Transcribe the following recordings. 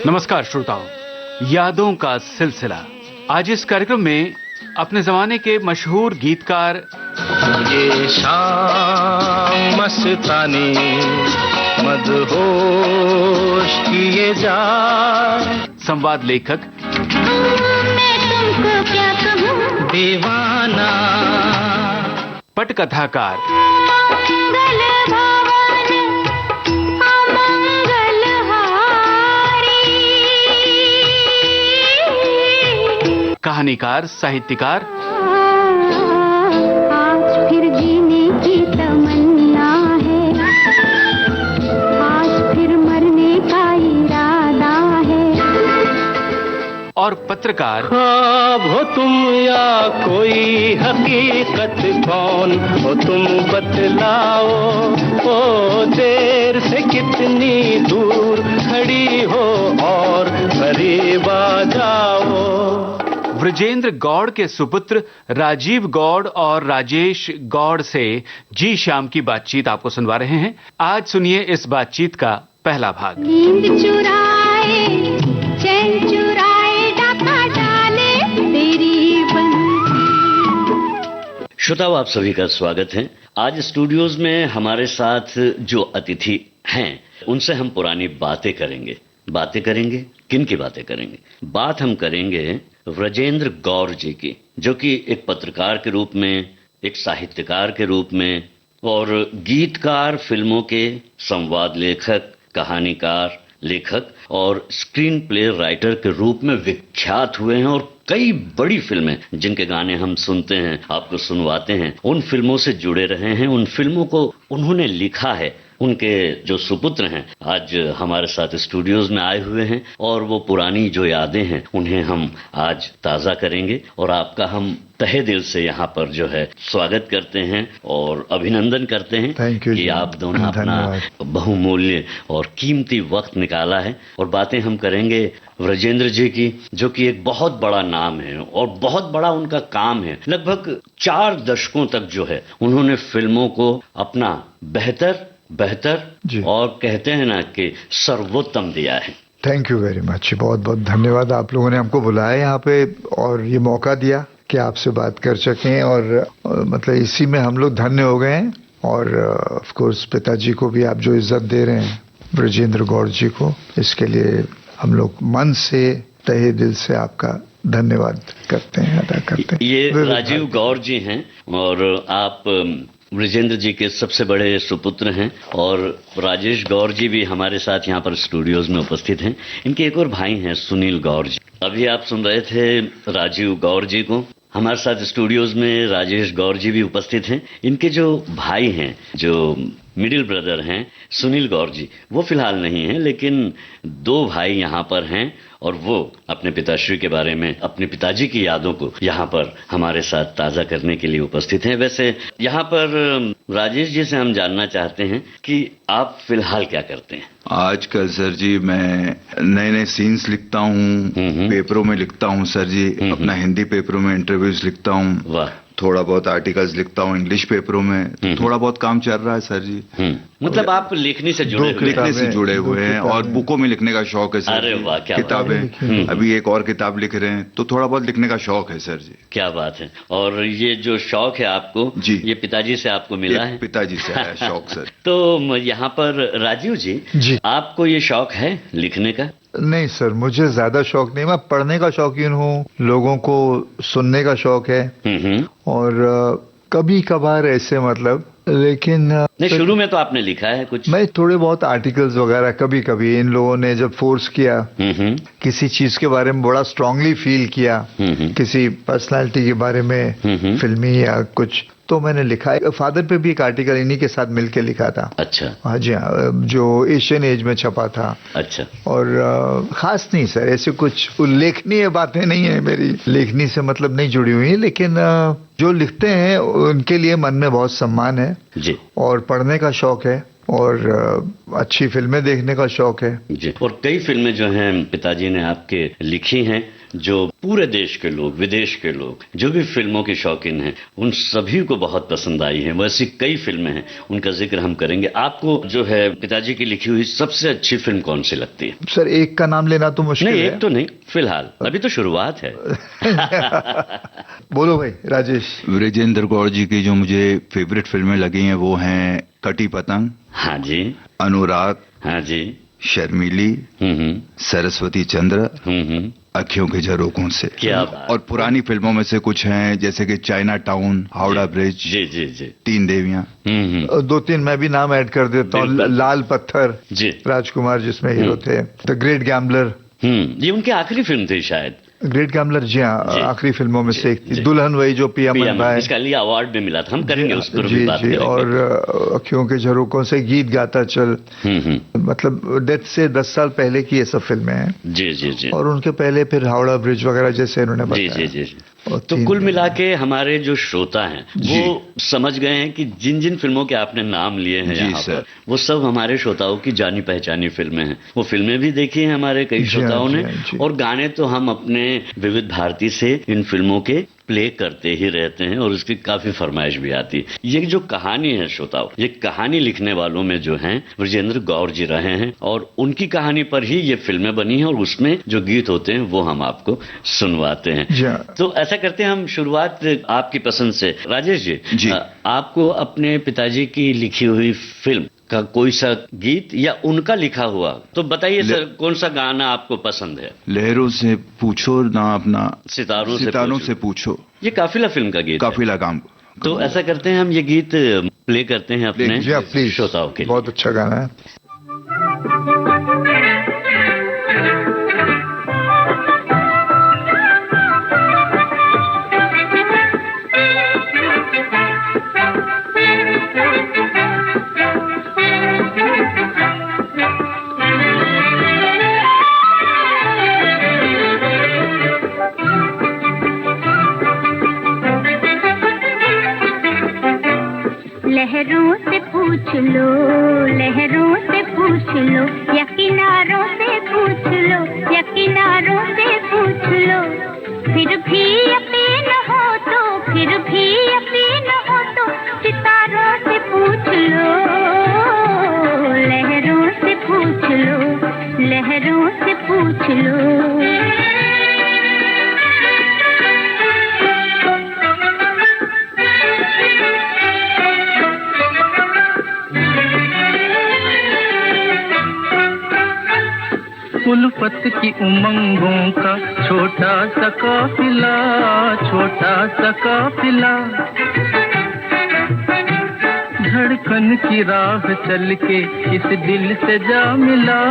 नमस्कार श्रोताओं, यादों का सिलसिला। आज इस कार्यक्रम में अपने जमाने के मशहूर गीतकार ये शाम मस्तानी मदहोश किए जाए, संवाद लेखक मैं तुमको क्या कहूँ, दीवाना पटकथाकार मंगल भवन अमंगल हारी, कहानीकार, साहित्यकार आज फिर जीने की तमन्ना है, आज फिर मरने का इरादा है। और पत्रकार ख्वाब हो तुम या कोई हकीकत, कौन हो तुम बतलाओ, ओ देर से कितनी दूर खड़ी हो और करीब आ जाओ। वृजेंद्र गौड़ के सुपुत्र राजीव गौड़ और राजेश गौड़ से जी श्याम की बातचीत आपको सुनवा रहे हैं। आज सुनिए इस बातचीत का पहला भाग। नींद चुराए, चैन चुराए, डाका डाले तेरी बंसी। श्रोताओं, आप सभी का स्वागत है। आज स्टूडियोज में हमारे साथ जो अतिथि हैं उनसे हम पुरानी बातें करेंगे। किन की बातें करेंगे? बात हम करेंगे वृजेंद्र गौड़ जी की, जो कि एक पत्रकार के रूप में, एक साहित्यकार के रूप में और गीतकार, फिल्मों के संवाद लेखक, कहानीकार, लेखक और स्क्रीन प्ले राइटर के रूप में विख्यात हुए हैं। और कई बड़ी फिल्में जिनके गाने हम सुनते हैं, आपको सुनवाते हैं, उन फिल्मों से जुड़े रहे हैं। उन फिल्मों को उन्होंने लिखा है। उनके जो सुपुत्र हैं आज हमारे साथ स्टूडियोज में आए हुए हैं और वो पुरानी जो यादें हैं उन्हें हम आज ताज़ा करेंगे और आपका हम तहे दिल से यहाँ पर जो है स्वागत करते हैं और अभिनंदन करते हैं कि आप दोनों अपना बहुमूल्य और कीमती वक्त निकाला है। और बातें हम करेंगे वृजेंद्र जी की, जो कि एक बहुत बड़ा नाम है और बहुत बड़ा उनका काम है। लगभग 4 दशकों तक जो है उन्होंने फिल्मों को अपना बेहतर और कहते हैं ना कि सर्वोत्तम दिया है। Thank you very much. बहुत बहुत धन्यवाद। आप लोगों ने हमको बुलाया यहाँ पे और ये मौका दिया कि आपसे बात कर सकें और मतलब इसी में हम लोग धन्य हो गए हैं। और ऑफ कोर्स पिताजी को भी आप जो इज्जत दे रहे हैं वृजेंद्र गौड़ जी को, इसके लिए हम लोग मन से, तहे दिल से आपका धन्यवाद करते हैं, अदा करते हैं। ये राजीव गौड़ जी हैं और आप वृजेंद्र जी के सबसे बड़े सुपुत्र हैं। और राजेश गौड़ जी भी हमारे साथ यहाँ पर स्टूडियोज में उपस्थित हैं। इनके एक और भाई हैं सुनील गौड़ जी। अभी आप सुन रहे थे राजीव गौड़ जी को। हमारे साथ स्टूडियोज में राजेश गौड़ जी भी उपस्थित हैं। इनके जो भाई हैं, जो मिडिल ब्रदर हैं सुनील गौड़ जी, वो फिलहाल नहीं हैं, लेकिन 2 भाई यहाँ पर हैं और वो अपने पिताश्री के बारे में, अपने पिताजी की यादों को यहाँ पर हमारे साथ ताज़ा करने के लिए उपस्थित हैं। वैसे यहाँ पर राजेश जी से हम जानना चाहते हैं कि आप फिलहाल क्या करते हैं? आजकल सर जी मैं नए सीन्स लिखता हूँ, पेपरों में लिखता हूँ सर जी, अपना हिंदी पेपरों में इंटरव्यूज लिखता हूँ। वाह। थोड़ा बहुत आर्टिकल्स लिखता हूँ इंग्लिश पेपरों में। थोड़ा बहुत काम चल रहा है सर जी। मतलब आप लिखने से जुड़े हुए हैं और बुकों में लिखने का शौक है सर। अरे वाह, क्या किताबें, अभी एक और किताब लिख रहे हैं, तो थोड़ा बहुत लिखने का शौक है सर जी। क्या बात है। और ये जो शौक है आपको जी, ये पिताजी से आपको मिला है? पिताजी से आया शौक सर। तो यहाँ पर राजीव जी, आपको ये शौक है लिखने का? नहीं सर, मुझे ज्यादा शौक नहीं। मैं पढ़ने का शौकीन हूँ, लोगों को सुनने का शौक है और कभी कभार ऐसे मतलब, लेकिन नहीं, शुरू में तो आपने लिखा है कुछ? मैं थोड़े बहुत आर्टिकल्स वगैरह कभी कभी, इन लोगों ने जब फोर्स किया, किसी चीज के बारे में बड़ा स्ट्रांगली फील किया, किसी पर्सनालिटी के बारे में, फिल्मी या कुछ, तो मैंने लिखा है। फादर पे भी एक आर्टिकल इन्हीं के साथ मिलके लिखा था। अच्छा। हाँ जी हाँ, जो एशियन एज में छपा था। अच्छा। और खास नहीं सर, ऐसे कुछ उल्लेखनीय बातें नहीं है, मेरी लेखनी से मतलब नहीं जुड़ी हुई, लेकिन जो लिखते हैं उनके लिए मन में बहुत सम्मान है जी। और पढ़ने का शौक है और अच्छी फिल्में देखने का शौक है जी। और कई फिल्में जो हैं पिताजी ने आपके लिखी हैं, जो पूरे देश के लोग, विदेश के लोग, जो भी फिल्मों के शौकीन हैं, उन सभी को बहुत पसंद आई है। वैसी कई फिल्में हैं, उनका जिक्र हम करेंगे। आपको जो है पिताजी की लिखी हुई सबसे अच्छी फिल्म कौन सी लगती है? सर एक का नाम लेना तो मुश्किल है। नहीं, एक तो नहीं, फिलहाल अभी तो शुरुआत है। बोलो भाई राजेश। विजेंद्र गौड़ जी की जो मुझे फेवरेट फिल्में लगी हैं वो हैं कटी पतंग, हाँ जी, अनुराग, हाँ जी, शर्मीली, सरस्वती चंद्र, अखियों के झरोकों से। क्या बात। और पुरानी फिल्मों में से कुछ हैं जैसे कि चाइना टाउन, हावड़ा ब्रिज, जी जी जी, तीन देवियां। दो तीन मैं भी नाम ऐड कर देता हूँ। लाल पत्थर जी, राजकुमार जिसमें हीरो थे। द ग्रेट गैम्बलर, ये उनकी आखिरी फिल्म थी शायद। ग्रेट गैम्बलर, जी हाँ, आखिरी फिल्मों में से एक थी। दुल्हन वही जो पियामन भाई, इसका लिए अवार्ड भी मिला था। हम करेंगे उस पर भी जी बात जी। करेंगे। और अखियों के झरोकों से, गीत गाता चल, मतलब डेथ से 10 साल पहले की ये सब फिल्में हैं। जी जी जी। और उनके पहले फिर हावड़ा ब्रिज वगैरह जैसे इन्होंने बताया। जी जी जी। तो कुल मिला के हमारे जो श्रोता हैं वो समझ गए हैं कि जिन जिन फिल्मों के आपने नाम लिए हैं यहाँ पर, वो सब हमारे श्रोताओं की जानी पहचानी फिल्में हैं। वो फिल्में भी देखी हैं हमारे कई श्रोताओं ने, और गाने तो हम अपने विविध भारती से इन फिल्मों के प्ले करते ही रहते हैं, और उसकी काफी फरमाइश भी आती है। ये जो कहानी है श्रोताओं, ये कहानी लिखने वालों में जो हैं विजेंद्र गौड़ जी रहे हैं, और उनकी कहानी पर ही ये फिल्में बनी हैं, और उसमें जो गीत होते हैं वो हम आपको सुनवाते हैं। तो ऐसा करते हैं हम शुरुआत आपकी पसंद से। राजेश जी, आपको अपने पिताजी की लिखी हुई फिल्म का कोई सा गीत या उनका लिखा हुआ तो बताइए सर, कौन सा गाना आपको पसंद है? लहरों से पूछो ना अपना, सितारों से पूछो। ये काफिला फिल्म का गीत, काफिला काम। तो ऐसा करते हैं हम ये गीत प्ले करते हैं अपने श्रोताओं के लिए। बहुत अच्छा गाना है। लहरों से पूछ लो, लहरों से पूछ लो, या किनारों से पूछ लो, या किनारों से पूछ लो, फिर भी यकीन हो तो, फिर भी यकीन हो तो, सितारों से पूछ लो, लहरों से पूछ लो, लहरों से पूछ लो। उल्फत की उमंगों का छोटा सा काफिला, छोटा सा काफिला, धड़कन की राह चल के इस दिल से जा मिला,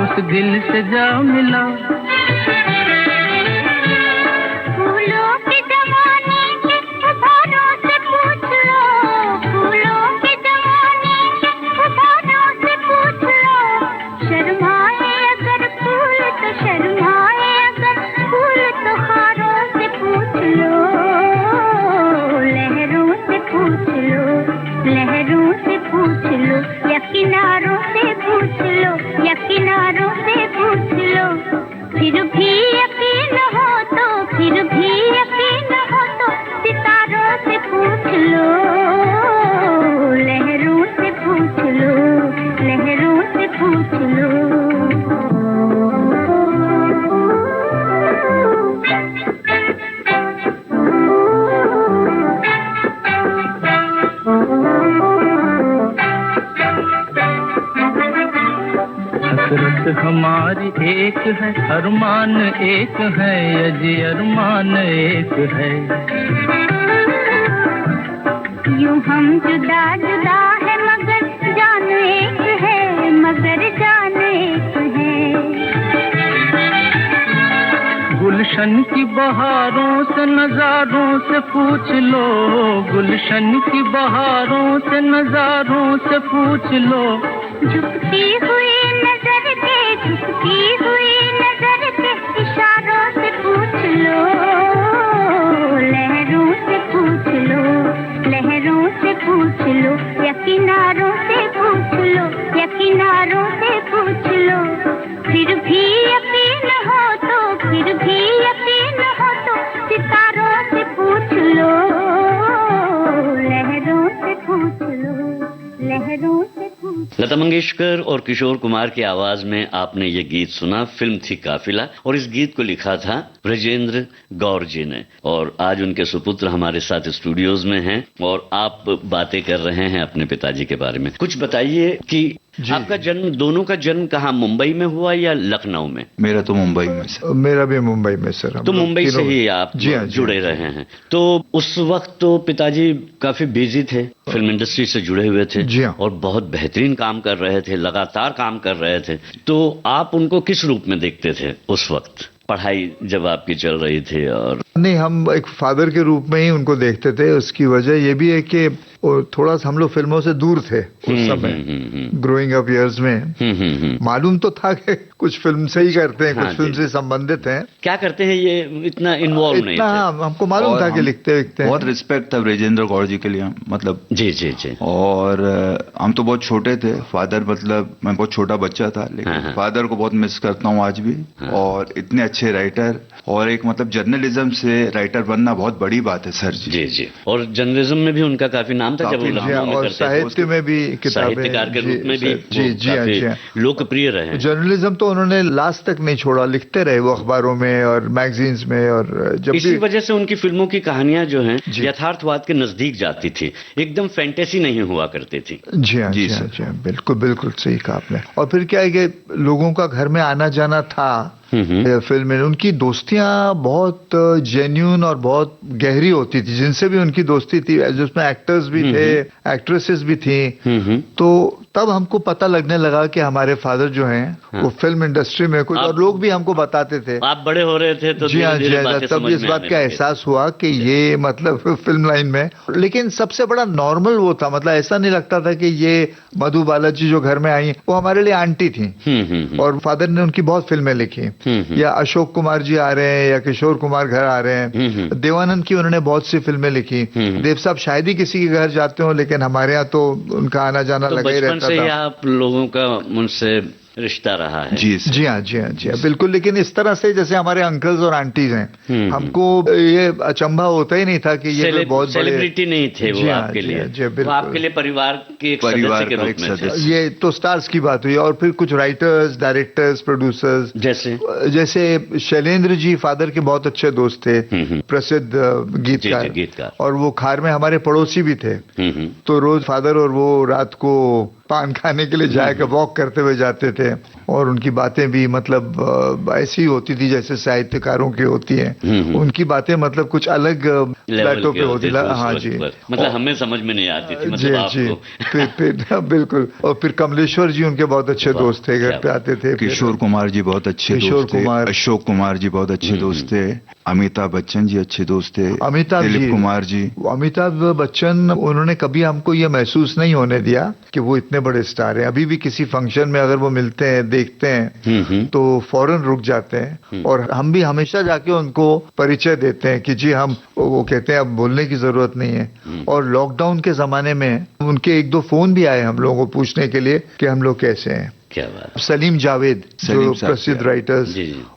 उस दिल से जा मिला। फूलों की जवानी के फुहारों से पूछ लो, फूलों की जवानी के फुहारों से पूछ लो, शर्माए अगर फूल तो, शर्माए अगर फूल तो हारों से पूछ लो, लहरों से पूछ लो, लहरों से पूछ लो, या किनारों से पूछ लो, या किनारों से पूछ लो, फिर भी यकीन हो तो, फिर भी यकीन हो तो, सितारों से पूछ लो, लहरों से पूछ लो, लहरों से पूछ लो। हसरत हमारी एक है, अरमान एक है, अजी अरमान एक है। यूं हम जुदा जुदा है मगर जान एक है, मगर जान एक है। गुलशन की बहारों से नजारों से पूछ लो, गुलशन की बहारों से नजारों से पूछ लो, झुकती हुई नजर के, झुकती हुई नजर के इशारों से पूछ लो, लहरों से पूछ लो, लहरों से पूछ लो, या किनारों से पूछ लो, या किनारों से पूछ लो, फिर भी यकीन हो तो, फिर भी लता मंगेशकर और किशोर कुमार की आवाज में आपने ये गीत सुना, फिल्म थी काफिला, और इस गीत को लिखा था ब्रजेंद्र गौर जी ने, और आज उनके सुपुत्र हमारे साथ स्टूडियोज में हैं और आप बातें कर रहे हैं अपने पिताजी के बारे में। कुछ बताइए कि आपका जन्म, दोनों का जन्म कहाँ, मुंबई में हुआ या लखनऊ में? मेरा तो मुंबई में सर। मेरा भी मुंबई में सर। तो मुंबई से ही आप जुड़े रहे हैं। तो उस वक्त तो पिताजी काफी बिजी थे, फिल्म इंडस्ट्री से जुड़े हुए थे और बहुत बेहतरीन काम कर रहे थे, लगातार काम कर रहे थे। तो आप उनको किस रूप में देखते थे उस वक्त, पढ़ाई जब आपकी चल रही थी? और नहीं, हम एक फादर के रूप में ही उनको देखते थे। उसकी वजह ये भी है कि थोड़ा सा हम लोग फिल्मों से दूर थे उस समय, ग्रोइंग अप ईयर्स में। मालूम तो था कि कुछ फिल्म से ही करते हैं, कुछ फिल्म से संबंधित हैं। क्या करते हैं ये इतना इन्वॉल्व नहीं थे। हमको मालूम था कि लिखते हैं। बहुत रिस्पेक्ट था ब्रजेंद्र गौर जी के लिए, मतलब जी जी जी। और हम तो बहुत छोटे थे, फादर मतलब मैं बहुत छोटा बच्चा था, लेकिन फादर को बहुत मिस करता हूँ आज भी। और इतने अच्छे राइटर, और एक मतलब जर्नलिज्म से राइटर बनना बहुत बड़ी बात है सर जी। जी जी। और जर्नलिज्म में भी उनका काफी नाम था जब और साहित्य में भी साहित्यकार के रूप में भी काफी लोकप्रिय रहे। जर्नलिज्म तो उन्होंने लास्ट तक नहीं छोड़ा, लिखते रहे वो अखबारों में और मैगजीन्स में। और जब इसी वजह से उनकी फिल्मों की कहानियां जो हैं यथार्थवाद के नजदीक जाती थी, एकदम फैंटेसी नहीं हुआ करती थी। जी हाँ, जी हाँ, बिल्कुल बिल्कुल सही कहा आपने। और फिर क्या है कि लोगों का घर में आना जाना था फिल्म में। उनकी दोस्तियां बहुत जेन्युइन और बहुत गहरी होती थी, जिनसे भी उनकी दोस्ती थी, जिसमें एक्टर्स भी थे, एक्ट्रेसेस भी थी। तो तब हमको पता लगने लगा कि हमारे फादर जो हैं वो फिल्म इंडस्ट्री में कुछ, और लोग भी हमको बताते थे। आप बड़े हो रहे थे तो जी हाँ, तब इस बात का एहसास हुआ कि ये मतलब फिल्म लाइन में। लेकिन सबसे बड़ा नॉर्मल वो था, मतलब ऐसा नहीं लगता था कि ये मधु बालाजी जो घर में आई वो हमारे लिए आंटी थी। और फादर ने उनकी बहुत फिल्में लिखी, या अशोक कुमार जी आ रहे हैं या किशोर कुमार घर आ रहे हैं, देवानंद की उन्होंने बहुत सी फिल्में लिखी। देव साहब शायद ही किसी के घर जाते हो, लेकिन हमारे यहाँ तो उनका आना जाना लगा ही रहता था। बचपन से ही आप लोगों का उनसे रिश्ता रहा है। जी हाँ, बिल्कुल। लेकिन इस तरह से जैसे हमारे अंकल्स और आंटीज हैं, हमको ये अचंभा होता ही नहीं था कि ये बहुत सेलिब्रिटी नहीं थे वो आपके लिए। वो आपके लिए परिवार के एक सदस्य के रूप में थे। ये तो स्टार्स की बात हुई। और फिर कुछ राइटर्स, डायरेक्टर्स, प्रोड्यूसर्स, जैसे शैलेंद्र जी फादर के बहुत अच्छे दोस्त थे, प्रसिद्ध गीतकार, और वो खार में हमारे पड़ोसी भी थे। तो रोज फादर और वो रात को पान खाने के लिए जाकर वॉक करते हुए जाते थे। और उनकी बातें भी मतलब ऐसी होती थी जैसे साहित्यकारों की होती हैं। उनकी बातें मतलब कुछ अलग प्लेटो पे होती। हाँ जी, मतलब हमें समझ में नहीं आती थी, मतलब जी। फिर बिल्कुल। और फिर कमलेश्वर जी उनके बहुत अच्छे दोस्त थे, घर पे आते थे। किशोर कुमार जी बहुत अच्छे दोस्त थे, अशोक कुमार जी बहुत अच्छे दोस्त थे, अमिताभ बच्चन जी अच्छे दोस्त थे, दिलीप कुमार जी। अमिताभ बच्चन, उन्होंने कभी हमको ये महसूस नहीं होने दिया कि वो इतने बड़े स्टार हैं। अभी भी किसी फंक्शन में अगर वो मिलते हैं, देखते हैं, तो फौरन रुक जाते हैं। और हम भी हमेशा जाके उनको परिचय देते हैं कि जी हम, वो कहते हैं अब बोलने की जरूरत नहीं है। और लॉकडाउन के जमाने में उनके 1-2 फोन भी आए हम लोगों को पूछने के लिए कि हम लोग कैसे हैं। क्या बात। सलीम जावेद जो प्रसिद्ध राइटर्स,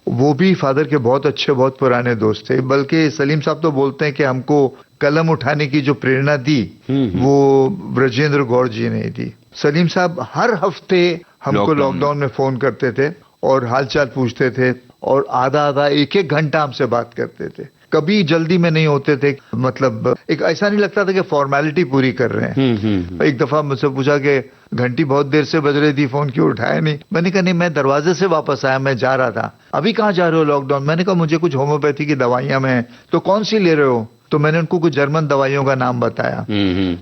वो भी फादर के बहुत अच्छे, बहुत पुराने दोस्त थे। बल्कि सलीम साहब तो बोलते हैं कि हमको कलम उठाने की जो प्रेरणा दी वो ब्रजेंद्र गौर जी ने दी। सलीम साहब हर हफ्ते हमको लॉकडाउन में फोन करते थे और हालचाल पूछते थे, और आधा 1-1 घंटा हमसे बात करते थे। कभी जल्दी में नहीं होते थे, मतलब एक ऐसा नहीं लगता था कि फॉर्मेलिटी पूरी कर रहे हैं। एक दफा मुझसे पूछा कि घंटी बहुत देर से बज रही थी, फोन क्यों उठाया नहीं? मैंने कहा नहीं, मैं दरवाजे से वापस आया, मैं जा रहा था। अभी कहाँ जा रहे हो लॉकडाउन? मैंने कहा मुझे कुछ होम्योपैथी की दवाइयां में। तो कौन सी ले रहे हो? तो मैंने उनको कुछ जर्मन दवाइयों का नाम बताया।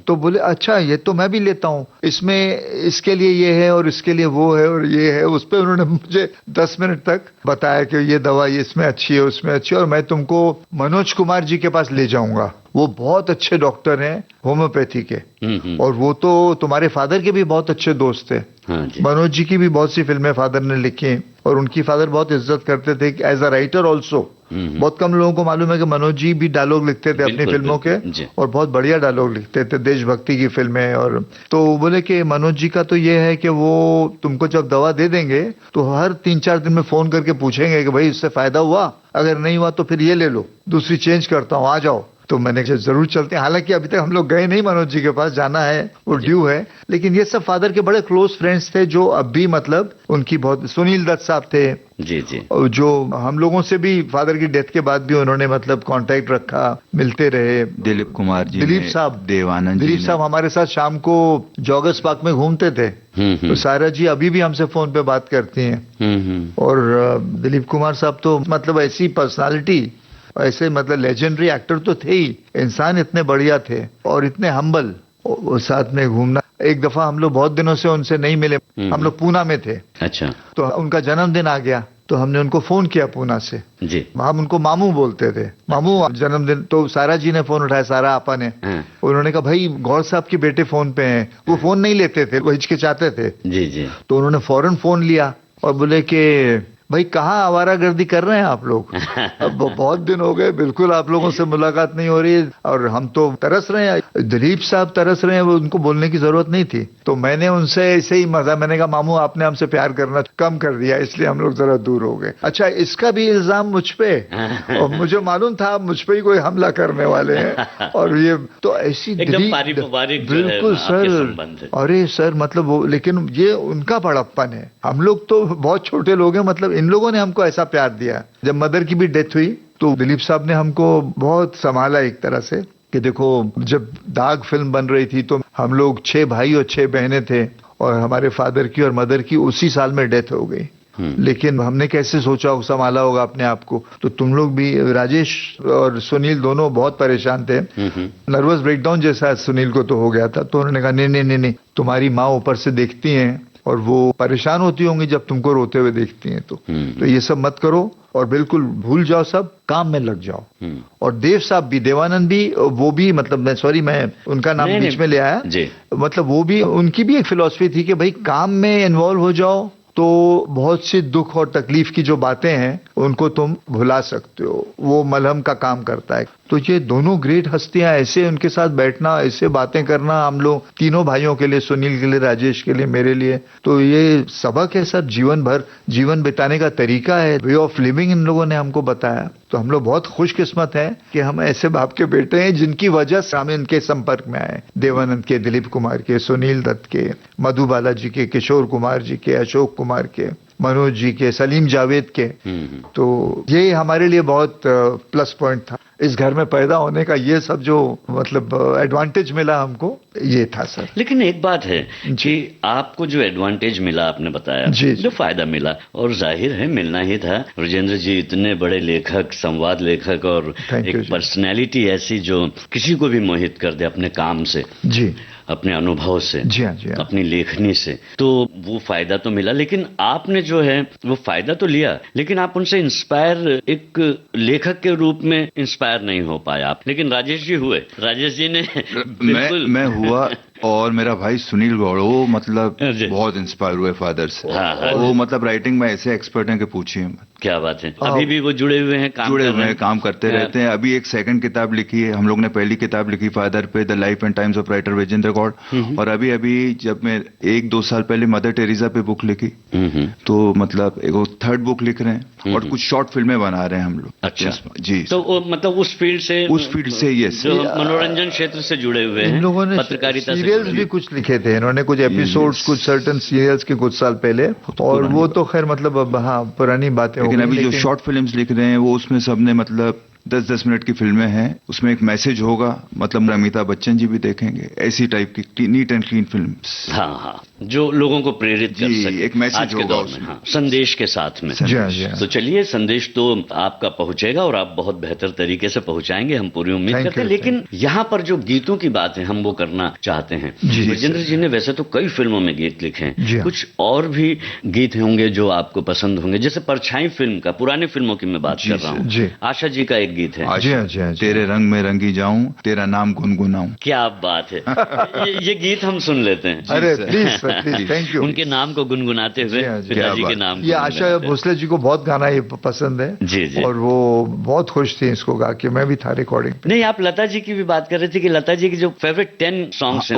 तो बोले अच्छा ये तो मैं भी लेता हूँ, इसमें इसके लिए ये है और इसके लिए वो है और ये है। उस पर उन्होंने मुझे 10 मिनट तक बताया कि ये दवाई इसमें अच्छी है, उसमें अच्छी है, और मैं तुमको मनोज कुमार जी के पास ले जाऊंगा। वो बहुत अच्छे डॉक्टर हैं होम्योपैथी के, और वो तो तुम्हारे फादर के भी बहुत अच्छे दोस्त थे। मनोज जी की भी बहुत सी फिल्में फादर ने लिखी, और उनकी फादर बहुत इज्जत करते थे एज अ राइटर ऑल्सो। बहुत कम लोगों को मालूम है कि मनोज जी भी डायलॉग लिखते थे अपनी फिल्मों के, और बहुत बढ़िया डायलॉग लिखते थे, देशभक्ति की फिल्में। और तो बोले कि मनोज जी का तो ये है कि वो तुमको जब दवा दे देंगे तो हर 3-4 दिन में फोन करके पूछेंगे कि भाई इससे फायदा हुआ, अगर नहीं हुआ तो फिर ये ले लो, दूसरी चेंज करता हूँ, आ जाओ। तो मैंने कहा जरूर चलते हैं। हालांकि अभी तक हम लोग गए नहीं, मनोज जी के पास जाना है, वो ड्यू है। लेकिन ये सब फादर के बड़े क्लोज फ्रेंड्स थे जो अब भी मतलब उनकी बहुत, सुनील दत्त साहब थे जी जी, जो हम लोगों से भी फादर की डेथ के बाद भी उन्होंने मतलब कांटेक्ट रखा, मिलते रहे। दिलीप कुमार जी, दिलीप साहब, देवानंद, दिलीप साहब हमारे साथ शाम को जॉगर्स पार्क में घूमते थे। तो सायरा जी अभी भी हमसे फोन पे बात करती हैं। और दिलीप कुमार साहब तो मतलब ऐसी पर्सनालिटी, ऐसे मतलब लेजेंडरी एक्टर तो थे ही, इंसान इतने बढ़िया थे और इतने हम्बल, और साथ में घूमना। एक दफा हम लोग बहुत दिनों से उनसे नहीं मिले, हम लोग पूना में थे। अच्छा। तो उनका जन्मदिन आ गया तो हमने उनको फोन किया पूना से जी। हम उनको मामू बोलते थे, मामू जन्मदिन। तो सारा जी ने फोन उठाया, सारा आपा ने। उन्होंने कहा भाई गौर साहब के बेटे फोन पे हैं। वो फोन नहीं लेते थे, वो हिचकिचाते थे। जी जी। तो उन्होंने फौरन फोन लिया और बोले कि भाई कहाँ आवारागर्दी कर रहे हैं आप लोग? अब बहुत दिन हो गए, बिल्कुल आप लोगों से मुलाकात नहीं हो रही और हम तो तरस रहे हैं। दिलीप साहब तरस रहे हैं, वो उनको बोलने की जरूरत नहीं थी। तो मैंने उनसे ऐसे ही मजा, मैंने कहा मामू आपने हमसे प्यार करना कम कर दिया, इसलिए हम लोग जरा दूर हो गए। अच्छा, इसका भी इल्जाम मुझ पे, और मुझे मालूम था मुझ पे ही कोई हमला करने वाले हैं। और ये तो ऐसी बिल्कुल सर, अरे सर मतलब वो, लेकिन ये उनका बड़प्पन है। हम लोग तो बहुत छोटे लोग हैं, मतलब इन लोगों ने हमको ऐसा प्यार दिया। जब मदर की भी डेथ हुई तो दिलीप साहब ने हमको बहुत संभाला एक तरह से, कि देखो जब दाग फिल्म बन रही थी तो हम लोग 6 भाई और 6 बहनें थे, और हमारे फादर की और मदर की उसी साल में डेथ हो गई। लेकिन हमने कैसे सोचा संभाला होगा अपने आप को। तो तुम लोग भी, राजेश और सुनील दोनों बहुत परेशान थे, नर्वस ब्रेकडाउन जैसा सुनील को तो हो गया था। तो उन्होंने कहा नहीं, तुम्हारी माँ ऊपर से देखती हैं और वो परेशान होती होंगी जब तुमको रोते हुए देखती हैं, तो ये सब मत करो और बिल्कुल भूल जाओ, सब काम में लग जाओ। और देव साहब भी, देवानंद भी, वो भी मतलब मैं उनका नाम बीच में ले आया, मतलब वो भी, उनकी भी एक फिलॉसफी थी कि भाई काम में इन्वॉल्व हो जाओ तो बहुत सी दुख और तकलीफ की जो बातें हैं उनको तुम भुला सकते हो, वो मलहम का काम करता है। तो ये दोनों ग्रेट हस्तियां, ऐसे उनके साथ बैठना, ऐसे बातें करना, हम लोग तीनों भाइयों के लिए, सुनील के लिए, राजेश के लिए, मेरे लिए, तो ये सबक है सर। जीवन भर जीवन बिताने का तरीका है, वे ऑफ लिविंग इन लोगों ने हमको बताया। तो हम लोग बहुत खुशकिस्मत हैं कि हम ऐसे बाप के बेटे हैं जिनकी वजह से हम इनके संपर्क में आए। देवानंद के, दिलीप कुमार के, सुनील दत्त के, मधु बालाजी के, किशोर कुमार जी के, अशोक कुमार के, मनोज जी के, सलीम जावेद के। तो ये हमारे लिए बहुत प्लस पॉइंट था इस घर में पैदा होने का। ये सब जो मतलब एडवांटेज मिला हमको, ये था सर। लेकिन एक बात है कि आपको जो एडवांटेज मिला, आपने बताया जो फायदा मिला, और जाहिर है मिलना ही था। राजेंद्र जी इतने बड़े लेखक, संवाद लेखक, और एक पर्सनैलिटी ऐसी जो किसी को भी मोहित कर दे अपने काम से, जी, अपने अनुभव से, जी हाँ, अपनी लेखनी से, तो वो फायदा तो मिला। लेकिन आपने जो है वो फायदा तो लिया, लेकिन आप उनसे इंस्पायर, एक लेखक के रूप में इंस्पायर नहीं हो पाया आप। लेकिन राजेश जी हुए, राजेश जी ने मैं हुआ, और मेरा भाई सुनील गौड़, वो मतलब बहुत इंस्पायर हुए फादर से। वो मतलब राइटिंग में ऐसे एक्सपर्ट हैं कि पूछिए मत। क्या बात है, अभी भी वो जुड़े हुए हैं, काम करते रहते हैं। अभी एक सेकंड किताब लिखी है, हम लोग ने पहली किताब लिखी फादर पे, the life and times of writer Rajendra Gaur. और अभी जब मैं 1-2 साल पहले मदर टेरेसा पे बुक लिखी, तो मतलब एक थर्ड बुक लिख रहे हैं, और कुछ शॉर्ट फिल्में बना रहे हैं हम लोग। अच्छा जी। तो मतलब उस फील्ड से यस, मनोरंजन क्षेत्र से जुड़े हुए हैं, लोगों ने पत्रकारिता सीरियल्स भी कुछ लिखे थे इन्होंने, कुछ एपिसोड्स, कुछ सर्टन सीरियल्स के कुछ साल पहले, और वो तो खैर मतलब हाँ पुरानी बातें। लेकिन अभी जो शॉर्ट फिल्म्स लिख रहे हैं वो, उसमें सबने मतलब 10-10 मिनट की फिल्में हैं, उसमें एक मैसेज होगा, मतलब अमिताभ बच्चन जी भी देखेंगे, ऐसी टाइप की नीट एंड क्लीन फिल्म्स। हाँ, जो लोगों को प्रेरित कर सके, एक मैसेज होगा उसमें, संदेश के साथ में। तो चलिए, संदेश तो आपका पहुंचेगा और आप बहुत बेहतर तरीके से पहुंचाएंगे, हम पूरी उम्मीद करते हैं। लेकिन यहाँ पर जो गीतों की बात है, हम वो करना चाहते हैं। राजेंद्र जी ने वैसे तो कई फिल्मों में गीत लिखे हैं, कुछ और भी गीत होंगे जो आपको पसंद होंगे, जैसे परछाई फिल्म का, पुराने फिल्मों की मैं बात कर रहा हूँ, आशा जी का गीत है, तेरे रंग में रंगी जाऊं, तेरा नाम गुनगुनाऊं। क्या बात है। ये गीत हम सुन लेते हैं। अरे प्लीज, थैंक यू। उनके नाम को गुनगुनाते हुए, पिताजी के नाम। ये आशा भोसले जी को बहुत गाना ये पसंद है, जी, और वो बहुत खुश थी इसको गा के। मैं भी था रिकॉर्डिंग पे। नहीं, आप लता जी की भी बात कर रहे थे कि लता जी की जो फेवरेट 10 सॉन्ग्स हैं,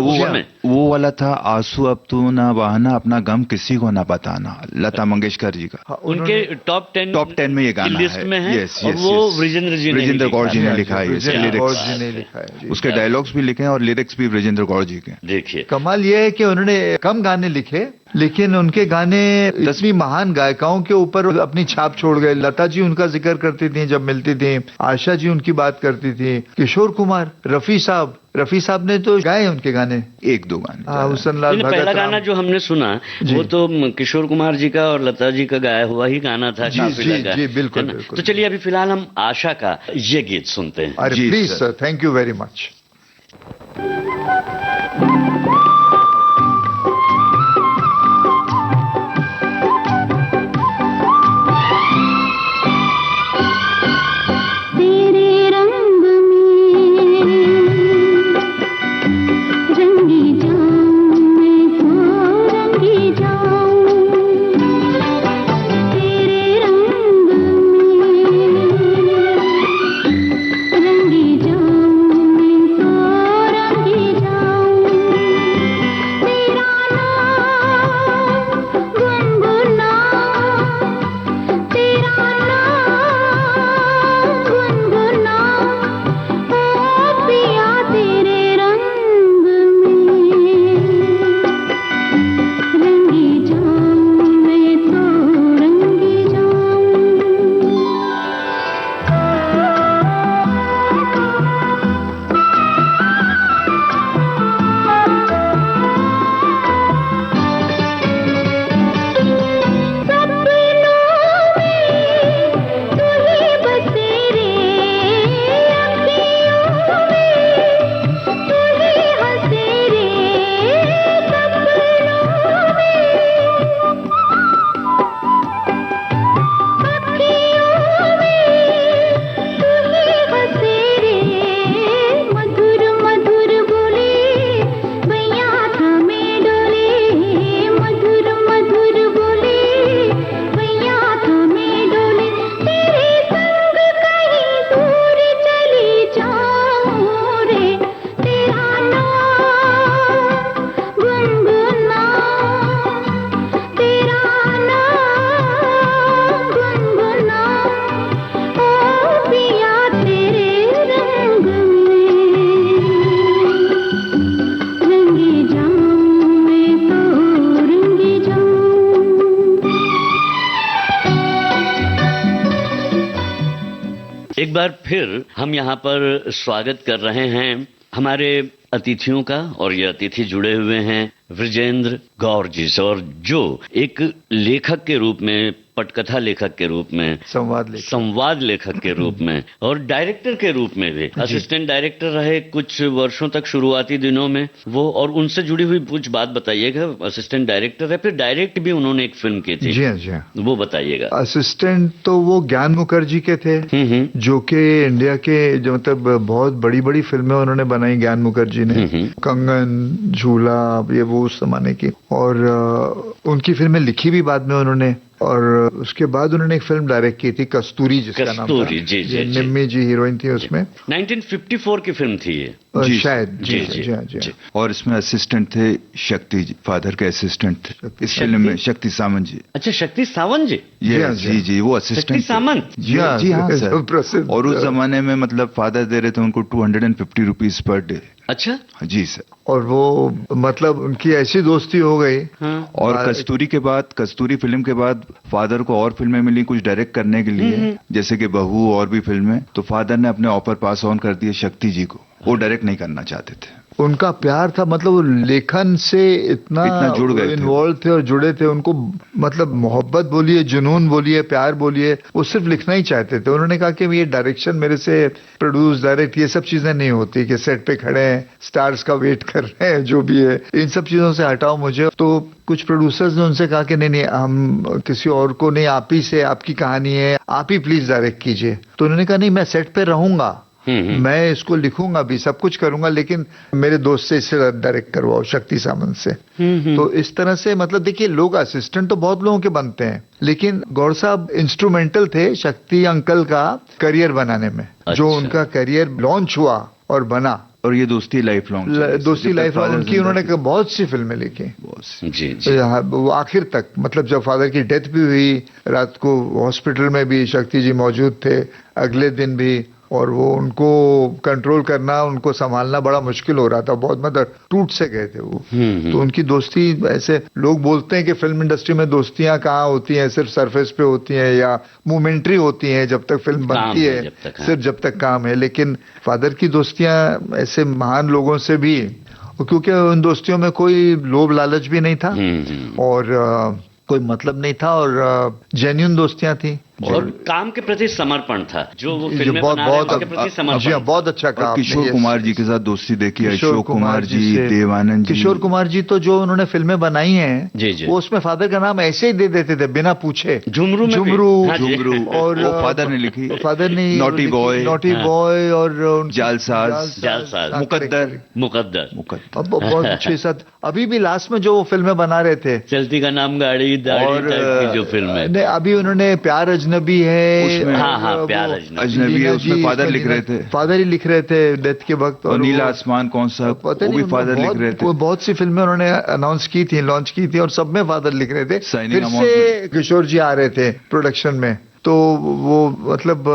वो वाला था, आंसू अब तू ना बहाना, अपना गम किसी को ना बताना, लता मंगेशकर जी का। उनके टॉप 10 में ये गाना लिस्ट में है, और वो राजेंद्र ब्रजेंद्र गौड़ जी ने लिखा है, ब्रजेंद्र गौड़ जी ने लिखा है जी। उसके डायलॉग्स भी लिखे हैं और लिरिक्स भी ब्रजेंद्र गौड़ जी के। देखिए कमाल ये है कि उन्होंने कम गाने लिखे, लेकिन उनके गाने 10वीं महान गायिकाओं के ऊपर अपनी छाप छोड़ गए। लता जी उनका जिक्र करती थी जब मिलती थी, आशा जी उनकी बात करती थी, किशोर कुमार, रफी साहब ने तो गाए उनके गाने, 1-2 गाने। हुसन लाल भगत पहला गाना जो हमने सुना वो तो किशोर कुमार जी का और लता जी का गाया हुआ ही गाना था। जी बिल्कुल। तो चलिए अभी फिलहाल हम आशा का ये गीत सुनते हैं। अरे please sir, thank you very much. एक बार फिर हम यहाँ पर स्वागत कर रहे हैं हमारे अतिथियों का, और ये अतिथि जुड़े हुए हैं ब्रजेंद्र गौड़ जी से, और जो एक लेखक के रूप में, पटकथा लेखक के रूप में, संवाद लेखक के रूप में और डायरेक्टर के रूप में भी, असिस्टेंट डायरेक्टर रहे कुछ वर्षों तक शुरुआती दिनों में वो, और उनसे जुड़ी हुई कुछ बात बताइएगा। असिस्टेंट डायरेक्टर है, फिर डायरेक्ट भी उन्होंने एक फिल्म की थी। जी हाँ, वो बताइएगा। असिस्टेंट तो वो ज्ञान मुखर्जी के थे, जो कि इंडिया के जो मतलब बहुत बड़ी बड़ी फिल्में उन्होंने बनाई ज्ञान मुखर्जी ने, कंगन, झूला, ये वो उस जमाने की, और उनकी फिल्में लिखी भी बाद में उन्होंने, और उसके बाद उन्होंने एक फिल्म डायरेक्ट की थी कस्तूरी, जिसका नाम था, निम्मी जी हीरोइन थी उसमें। 1954 की फिल्म थी ये शायद। जी। और इसमें असिस्टेंट थे शक्ति जी, फादर के असिस्टेंट थे इस फिल्म में, शक्ति सावंत जी। अच्छा, शक्ति सावंत जी। जी वो असिस्टेंट शक्ति सावंत। जी हाँ सर। और उस जमाने में मतलब फादर दे रहे थे उनको 250 रुपीज पर डे। अच्छा जी सर। और वो मतलब उनकी ऐसी दोस्ती हो गई। और कस्तूरी के बाद, कस्तूरी फिल्म के बाद फादर को और फिल्में मिली कुछ डायरेक्ट करने के लिए, जैसे कि बहू और भी फिल्में, तो फादर ने अपने ऑफर पास ऑन कर दिए शक्ति जी को, वो डायरेक्ट नहीं करना चाहते थे। उनका प्यार था, मतलब वो लेखन से इतना जुड़ गए थे, इन्वॉल्व थे और जुड़े थे। उनको मतलब मोहब्बत बोलिए, जुनून बोलिए, प्यार बोलिए, वो सिर्फ लिखना ही चाहते थे। उन्होंने कहा कि ये डायरेक्शन मेरे से, प्रोड्यूस, डायरेक्ट, ये सब चीजें नहीं होती कि सेट पे खड़े हैं, स्टार्स का वेट कर रहे हैं, जो भी है, इन सब चीजों से हटाओ मुझे। तो कुछ प्रोड्यूसर्स ने उनसे कहा कि नहीं, हम किसी और को नहीं, आप ही से, आपकी कहानी है, आप ही प्लीज डायरेक्ट कीजिए। तो उन्होंने कहा नहीं, मैं सेट पे रहूंगा, मैं इसको लिखूंगा भी, सब कुछ करूंगा, लेकिन मेरे दोस्त से इसे डायरेक्ट करवाओ, शक्ति सामंत से। तो इस तरह से मतलब देखिए, लोग असिस्टेंट तो बहुत लोगों के बनते हैं, लेकिन गौड़ साहब इंस्ट्रूमेंटल थे शक्ति अंकल का करियर बनाने में। जो उनका करियर लॉन्च हुआ और बना, और ये दोस्ती लाइफ लॉन्ग, दोस्ती लाइफ लॉन्ग उनकी, उन्होंने बहुत सी फिल्में लिखी जी। वो आखिर तक, मतलब जब फादर की डेथ भी हुई, रात को हॉस्पिटल में भी शक्ति जी मौजूद थे, अगले दिन भी, और वो उनको कंट्रोल करना, उनको संभालना बड़ा मुश्किल हो रहा था, बहुत मतलब टूट से गए थे वो। तो उनकी दोस्ती, ऐसे लोग बोलते हैं कि फिल्म इंडस्ट्री में दोस्तियां कहाँ होती हैं, सिर्फ सरफेस पे होती हैं या मोमेंट्री होती हैं जब तक फिल्म बनती है, सिर्फ जब तक काम है। लेकिन फादर की दोस्तियां ऐसे महान लोगों से भी, क्योंकि उन दोस्तियों में कोई लोभ लालच भी नहीं था और कोई मतलब नहीं था और जेन्युइन दोस्तियां थी और काम के प्रति समर्पण था, जो वो फिल्में बना रहे हैं उनके प्रति समर्पण। जी हाँ, बहुत अच्छा काम। किशोर कुमार जी के साथ दोस्ती देखी, अशोक कुमार जी, देवानंद जी। किशोर कुमार जी तो जो उन्होंने फिल्में बनाई हैं, वो उसमें फादर का नाम ऐसे ही दे देते थे बिना पूछे। झुमरू और फादर ने लिखी, फादर ने नॉटी बॉय और जालसाज, मुकद्दर बहुत अच्छे साथ। अभी भी लास्ट में जो वो फिल्में बना रहे थे, चलती का नाम गाड़ी, दाढ़ी टाइप की जो फिल्म है, अभी उन्होंने प्यार अजनबी है, प्यार अजनबी है, उसमें फादर लिख रहे थे, फादर ही लिख रहे थे डेथ के वक्त। और नीला आसमान कौन सा, वो भी फादर लिख रहे थे। बहुत सी फिल्में उन्होंने अनाउंस की थी, लॉन्च की थी और सब में फादर लिख रहे थे। फिर से किशोर जी आ रहे थे प्रोडक्शन में, तो वो मतलब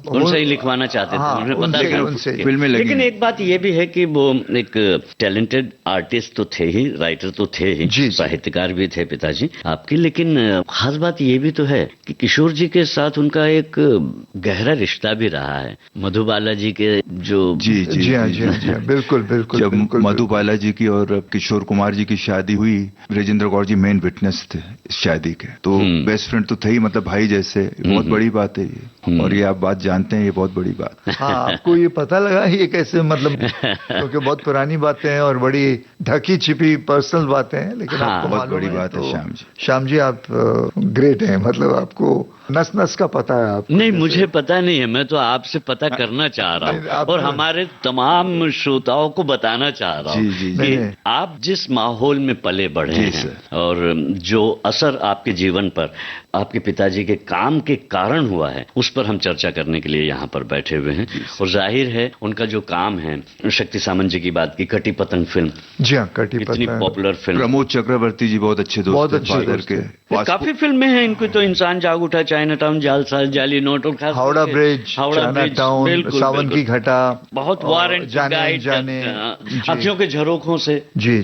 उनसे ही लिखवाना चाहते थे। उन्हें पता था फिल्में लगी। लेकिन एक बात ये भी है कि वो एक टैलेंटेड आर्टिस्ट तो थे ही, राइटर तो थे ही, साहित्यकार भी थे पिताजी आपके। लेकिन खास बात ये भी तो है कि किशोर जी के साथ उनका एक गहरा रिश्ता भी रहा है। मधुबाला जी के जो जी हाँ, बिल्कुल। जब मधुबाला जी की और किशोर कुमार जी की शादी हुई, राजेंद्र गौड़ जी मेन विटनेस थे इस शादी के, तो बेस्ट फ्रेंड तो थे ही, मतलब भाई जैसे। बहुत बड़ी बात है ये, और ये आप बात जानते हैं, ये बहुत बड़ी बात। हाँ, आपको ये पता लगा ये कैसे, मतलब क्योंकि बहुत पुरानी बातें हैं और बड़ी ढकी छिपी पर्सनल बातें हैं, लेकिन आपको बहुत बड़ी बात है। श्याम जी आप ग्रेट हैं, मतलब आपको नस नस का पता है। आप नहीं, मुझे पता नहीं है, मैं तो आपसे पता करना चाह रहा हूँ और हमारे तमाम श्रोताओं को बताना चाह रहा हूँ कि आप जिस माहौल में पले बढ़े हैं और जो असर आपके जीवन पर आपके पिताजी के काम के कारण हुआ है, उस पर हम चर्चा करने के लिए यहाँ पर बैठे हुए हैं। और जाहिर है उनका जो काम है, शक्ति सामंत जी की बात की, कटी पतंग फिल्म, जी हाँ, कटी पतंग इतनी पॉपुलर फिल्म। प्रमोद चक्रवर्ती जी बहुत अच्छे दोस्त थे फादर के। काफी फिल्में हैं इनकी तो, इंसान जाग उठा, चाइना टाउन, जालसाज, जाली नोट, और खास हावड़ा ब्रिज, टाउन, सावन की घटा, बहुत वारंट, जाने, अखियों के झरोखों से। जी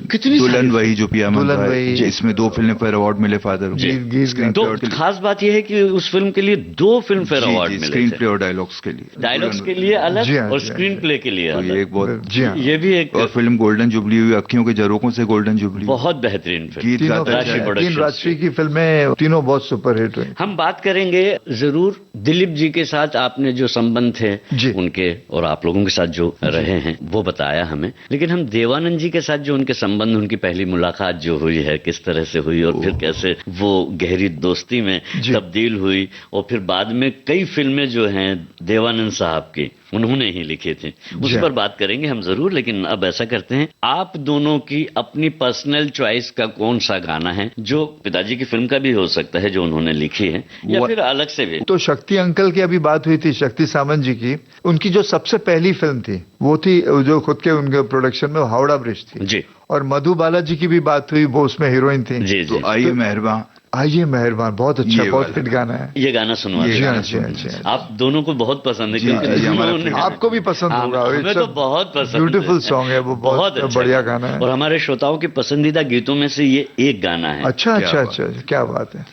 कितनी दुल्हन वही जो पिया मंगवाई, इसमें 2 फिल्म फेयर अवार्ड मिले फादर को। तो खास बात यह है कि उस फिल्म के लिए 2 फिल्म फेयर अवार्ड मिले, स्क्रीन प्ले और डायलॉग्स के लिए। डायलॉग्स के लिए अलग और स्क्रीन प्ले के लिए अलग। एक बहुत, ये भी एक। और फिल्म गोल्डन जुबली हुई, अखियों के झरोखों से गोल्डन जुबली, बहुत बेहतरीन फिल्म। तीन राष्ट्रीय की फिल्में, तीनों बहुत सुपरहिट हुई। हम बात करेंगे जरूर दिलीप जी के साथ आपने जो संबंध थे उनके, और आप लोगों के साथ जो रहे हैं वो बताया हमें। लेकिन हम देवानंद जी के साथ जो उनके संबंध, उनकी पहली मुलाकात जो हुई है, किस तरह से हुई और फिर कैसे वो गहरी दोस्ती में तब्दील हुई, और फिर बाद में कई फिल्में जो हैं देवानंद साहब की उन्होंने ही लिखे थे, उस पर बात करेंगे हम जरूर। लेकिन अब ऐसा करते हैं, आप दोनों की अपनी पर्सनल चॉइस का कौन सा गाना है, जो पिताजी की फिल्म का भी हो सकता है, जो उन्होंने लिखी है, या फिर अलग से भी? तो शक्ति अंकल की अभी बात हुई थी, शक्ति सामंत जी की, उनकी जो सबसे पहली फिल्म थी वो थी जो खुद के उनके प्रोडक्शन में हावड़ा ब्रिज थी जी। और मधुबाला जी की भी बात हुई, वो उसमें हीरोइन थी जी। तो आइए मेहरबान, आइए मेहरबान, बहुत अच्छा, बहुत हिट गाना है ये गाना। सुनवा आप दोनों को बहुत पसंद है, क्योंकि आपको भी पसंद होगा, हमें तो बहुत पसंद। ब्यूटीफुल सॉन्ग है वो, बहुत बढ़िया गाना है और हमारे श्रोताओं के पसंदीदा गीतों में से ये एक गाना है। अच्छा, क्या बात है।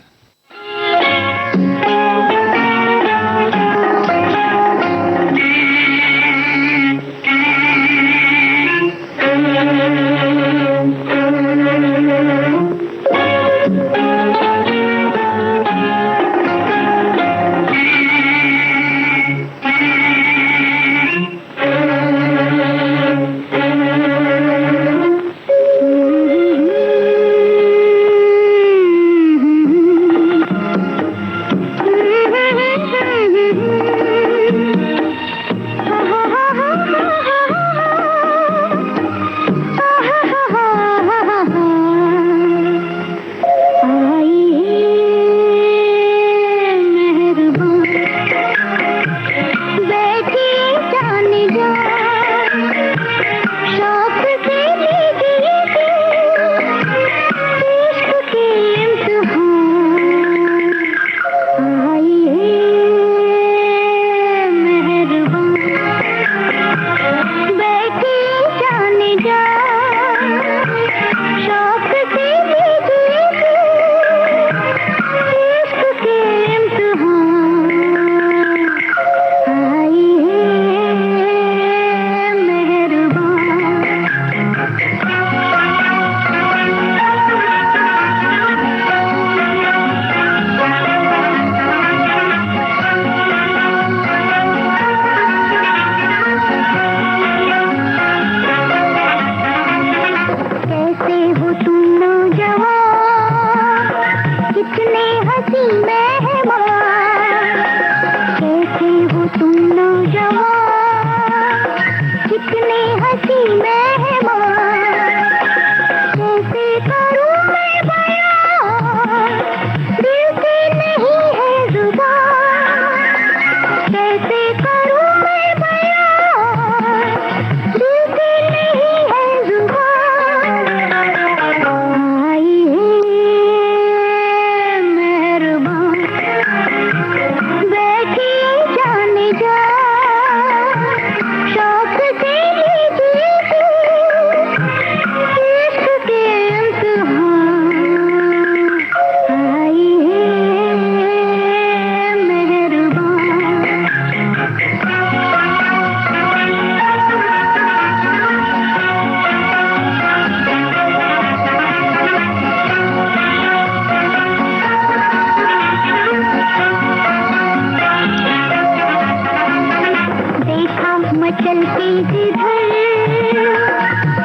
की जिधर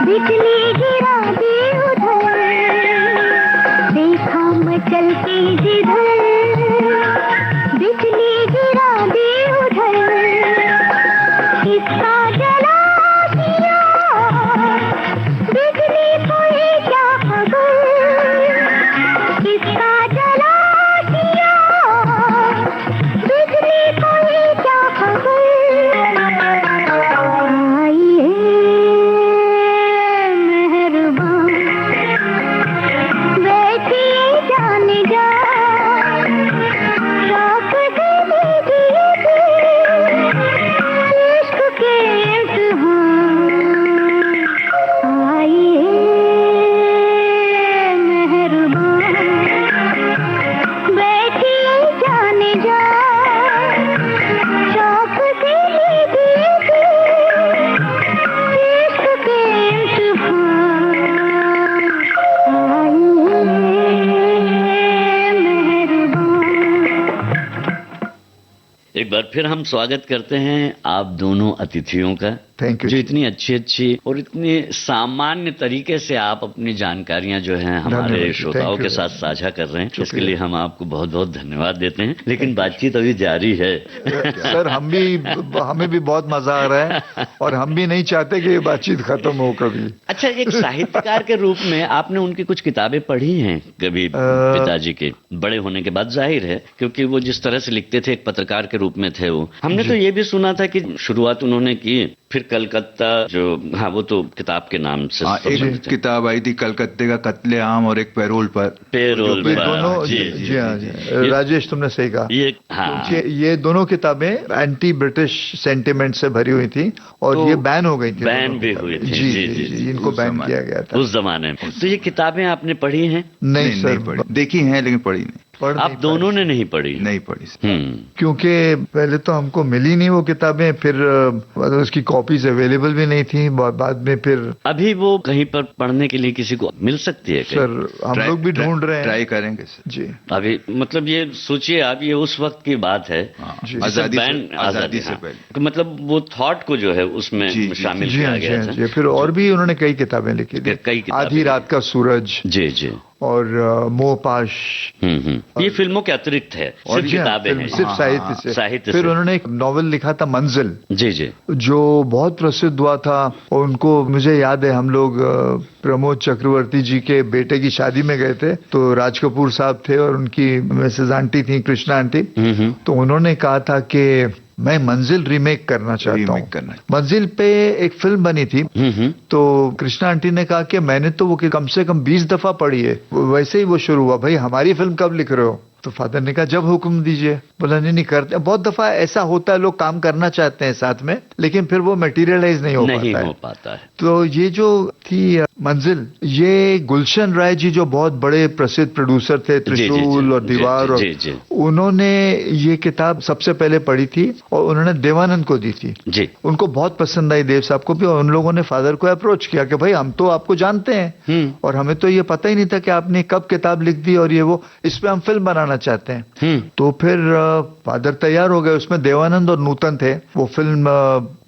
बिजली गिरा दी उधर देखा मचल के जिधर बिजली गिरा दी उधर किसका जला दिया बिजली कोई क्या खबर किसका जला दिया बिजली कोई क्या खबर आइए मेहरबान बैठिए जाने जा शौक से लीजिए इश्क के इम्तिहान आइए मेहरबान बैठिए जाने जा शौक से लीजिए इश्क के इम्तिहान आइए मेहरबान। एक बार फिर हम स्वागत करते हैं आप दोनों अतिथियों का। थैंक यू जो इतनी अच्छी और इतनी सामान्य तरीके से आप अपनी जानकारियां जो हैं हमारे धन्यवाद। श्रोताओं Thank के you। साथ साझा कर रहे हैं, इसके लिए हम आपको बहुत बहुत धन्यवाद देते हैं। लेकिन बातचीत अभी जारी है। सर हमें भी बहुत मजा आ रहा है और हम भी नहीं चाहते कि ये बातचीत खत्म हो कभी। अच्छा, एक साहित्यकार के रूप में आपने उनकी कुछ किताबें पढ़ी हैं कभी पिताजी के बड़े होने के बाद? जाहिर है, क्योंकि वो जिस तरह से लिखते थे एक पत्रकार के रूप में थे वो। हमने तो ये भी सुना था कि शुरुआत उन्होंने की, फिर कलकत्ता जो, हाँ वो तो किताब के नाम से एक किताब आई थी कलकत्ते का कत्ले आम और एक पैरोल पर। पेरोल ये पर, दोनों जी हाँ राजेश तुमने सही कहा। ये हाँ, ये दोनों किताबें एंटी ब्रिटिश सेंटिमेंट से भरी हुई थी और तो ये बैन हो गई थी। बैन भी हुई थी। जी इनको बैन किया गया था उस जमाने में। तो ये किताबें आपने पढ़ी हैं? नहीं सर पढ़ी, देखी हैं लेकिन पढ़ी नहीं। आप दोनों ने नहीं पढ़ी? नहीं पढ़ी। क्योंकि पहले तो हमको मिली नहीं वो किताबें, फिर उसकी कॉपीज अवेलेबल भी नहीं थी। बाद में फिर अभी वो कहीं पर पढ़ने के लिए किसी को मिल सकती है? सर हम लोग भी ढूंढ रहे हैं, ट्राई करेंगे सर। जी अभी मतलब ये सोचिए आप, ये उस वक्त की बात है आजादी से पहले। तो मतलब वो थॉट को जो है उसमें शामिल जी किया हाँ गया था। फिर और भी उन्होंने कई किताबें लिखी थी। कई किताबें आधी रात का सूरज जी जी और मोहपाश। ये फिल्मों के अतिरिक्त है, सिर्फ किताबें हैं, सिर्फ साहित्य से। साहित्य फिर से। उन्होंने एक नॉवेल लिखा था मंजिल, जी जी, जो बहुत प्रसिद्ध हुआ था। और उनको मुझे याद है, हम लोग प्रमोद चक्रवर्ती जी के बेटे की शादी में गए थे, तो राज कपूर साहब थे और उनकी मिसेज आंटी थी, कृष्णा आंटी। तो उन्होंने कहा था कि मैं मंजिल रीमेक करना चाहता हूँ। मंजिल पे एक फिल्म बनी थी, तो कृष्णा आंटी ने कहा कि मैंने तो वो कम से कम 20 दफा पढ़ी है। वैसे ही वो शुरू हुआ, भाई हमारी फिल्म कब लिख रहे हो? तो फादर ने कहा जब हुक्म दीजिए। बोला नहीं करते। बहुत दफा ऐसा होता है, लोग काम करना चाहते हैं साथ में, लेकिन फिर वो मटेरियलाइज नहीं हो पाता है। तो ये जो थी मंजिल, ये गुलशन राय जी जो बहुत बड़े प्रसिद्ध प्रोड्यूसर थे, त्रिशूल और दीवार, और उन्होंने ये किताब सबसे पहले पढ़ी थी और उन्होंने देवानंद को दी थी जी। उनको बहुत पसंद आई, देव साहब को भी। और उन लोगों ने फादर को अप्रोच किया कि भाई हम तो आपको जानते हैं और हमें तो ये पता ही नहीं था कि आपने कब किताब लिख दी और ये वो, इस पे हम फिल्म बनाना चाहते हैं। तो फिर फादर तैयार हो गए। उसमें देवानंद और नूतन थे। वो फिल्म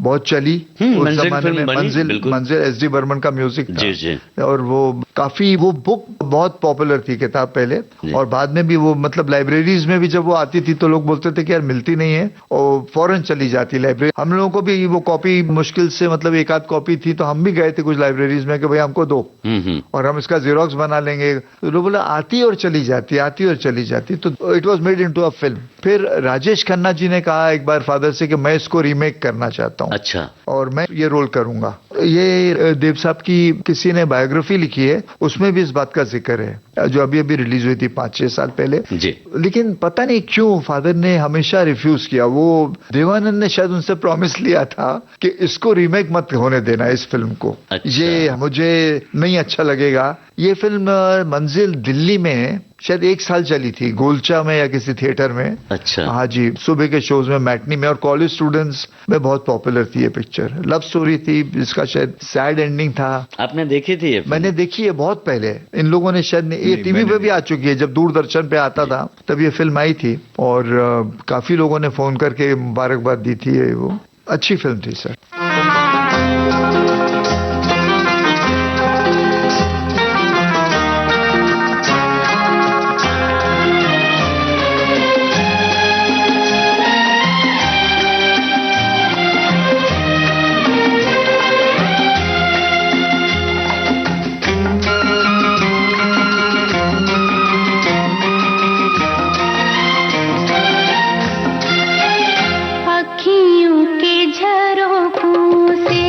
बहुत चली उस जमाने में। मंजिल एस.डी. बर्मन का म्यूजिक था। और वो काफी, वो बुक बहुत पॉपुलर थी किताब पहले, और बाद में भी वो मतलब लाइब्रेरीज में भी जब वो आती थी तो लोग बोलते थे कि यार मिलती नहीं है, और फौरन चली जाती लाइब्रेरी। हम लोगों को भी वो कॉपी मुश्किल से, मतलब एक आध कॉपी थी, तो हम भी गए थे कुछ लाइब्रेरीज में कि भाई हमको दो और हम इसका जीरोक्स बना लेंगे। तो लोग बोला आती और चली जाती, आती और चली जाती। तो it was made into a film. फिर राजेश खन्ना जी ने कहा एक बार फादर से कि मैं इसको रीमेक करना चाहता हूँ। अच्छा। और मैं ये रोल करूंगा। ये देव साहब की किसी ने बायोग्राफी लिखी है, उसमें भी इस बात का जिक्र है, जो अभी अभी रिलीज हुई थी 5-6 साल पहले जी। लेकिन पता नहीं क्यों फादर ने हमेशा रिफ्यूज किया। वो देवानंद ने शायद उनसे प्रॉमिस लिया था कि इसको रीमेक मत होने देना इस फिल्म को। अच्छा। ये मुझे नहीं अच्छा लगेगा। ये फिल्म मंजिल दिल्ली में शायद 1 साल चली थी, गोलचा में या किसी थिएटर में। अच्छा। हाँ जी, सुबह के शोज में, मैटनी में, और कॉलेज स्टूडेंट्स में बहुत पॉपुलर थी ये पिक्चर। लव स्टोरी थी जिसका शायद सैड एंडिंग था। आपने देखी थी ये? मैंने देखी है बहुत पहले। इन लोगों ने शायद, ये टीवी पे भी आ चुकी है, जब दूरदर्शन पे आता था तब ये फिल्म आई थी, और काफी लोगों ने फोन करके मुबारकबाद दी थी। वो अच्छी फिल्म थी सर। अखियों के झरोखों से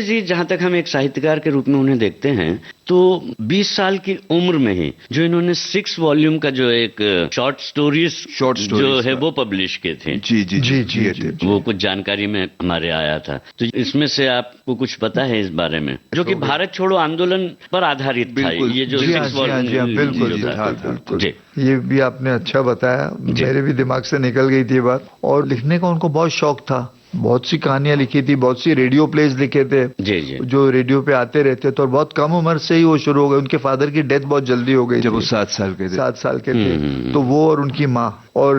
जी, जहां तक हम एक साहित्यकार के रूप में उन्हें देखते हैं, तो 20 साल की उम्र में ही जो इन्होंने 6 वॉल्यूम का जो एक शॉर्ट स्टोरीज जो है वो पब्लिश किए थे। जी जी जी जी, जी, जी। वो कुछ जानकारी में हमारे आया था, तो इसमें से आपको कुछ पता है इस बारे में, जो कि भारत छोड़ो आंदोलन पर आधारित था, ये जो 6 वॉल्यूम। बिल्कुल, ये भी आपने अच्छा बताया, मेरे भी दिमाग से निकल गई थी ये बात। और लिखने का उनको बहुत शौक था, बहुत सी कहानियां लिखी थी, बहुत सी रेडियो प्लेज लिखे थे जी जी, जो रेडियो पे आते रहते थे। और बहुत कम उम्र से ही वो शुरू हो गए। उनके फादर की डेथ बहुत जल्दी हो गई जब वो 7 साल के थे। तो वो और उनकी माँ और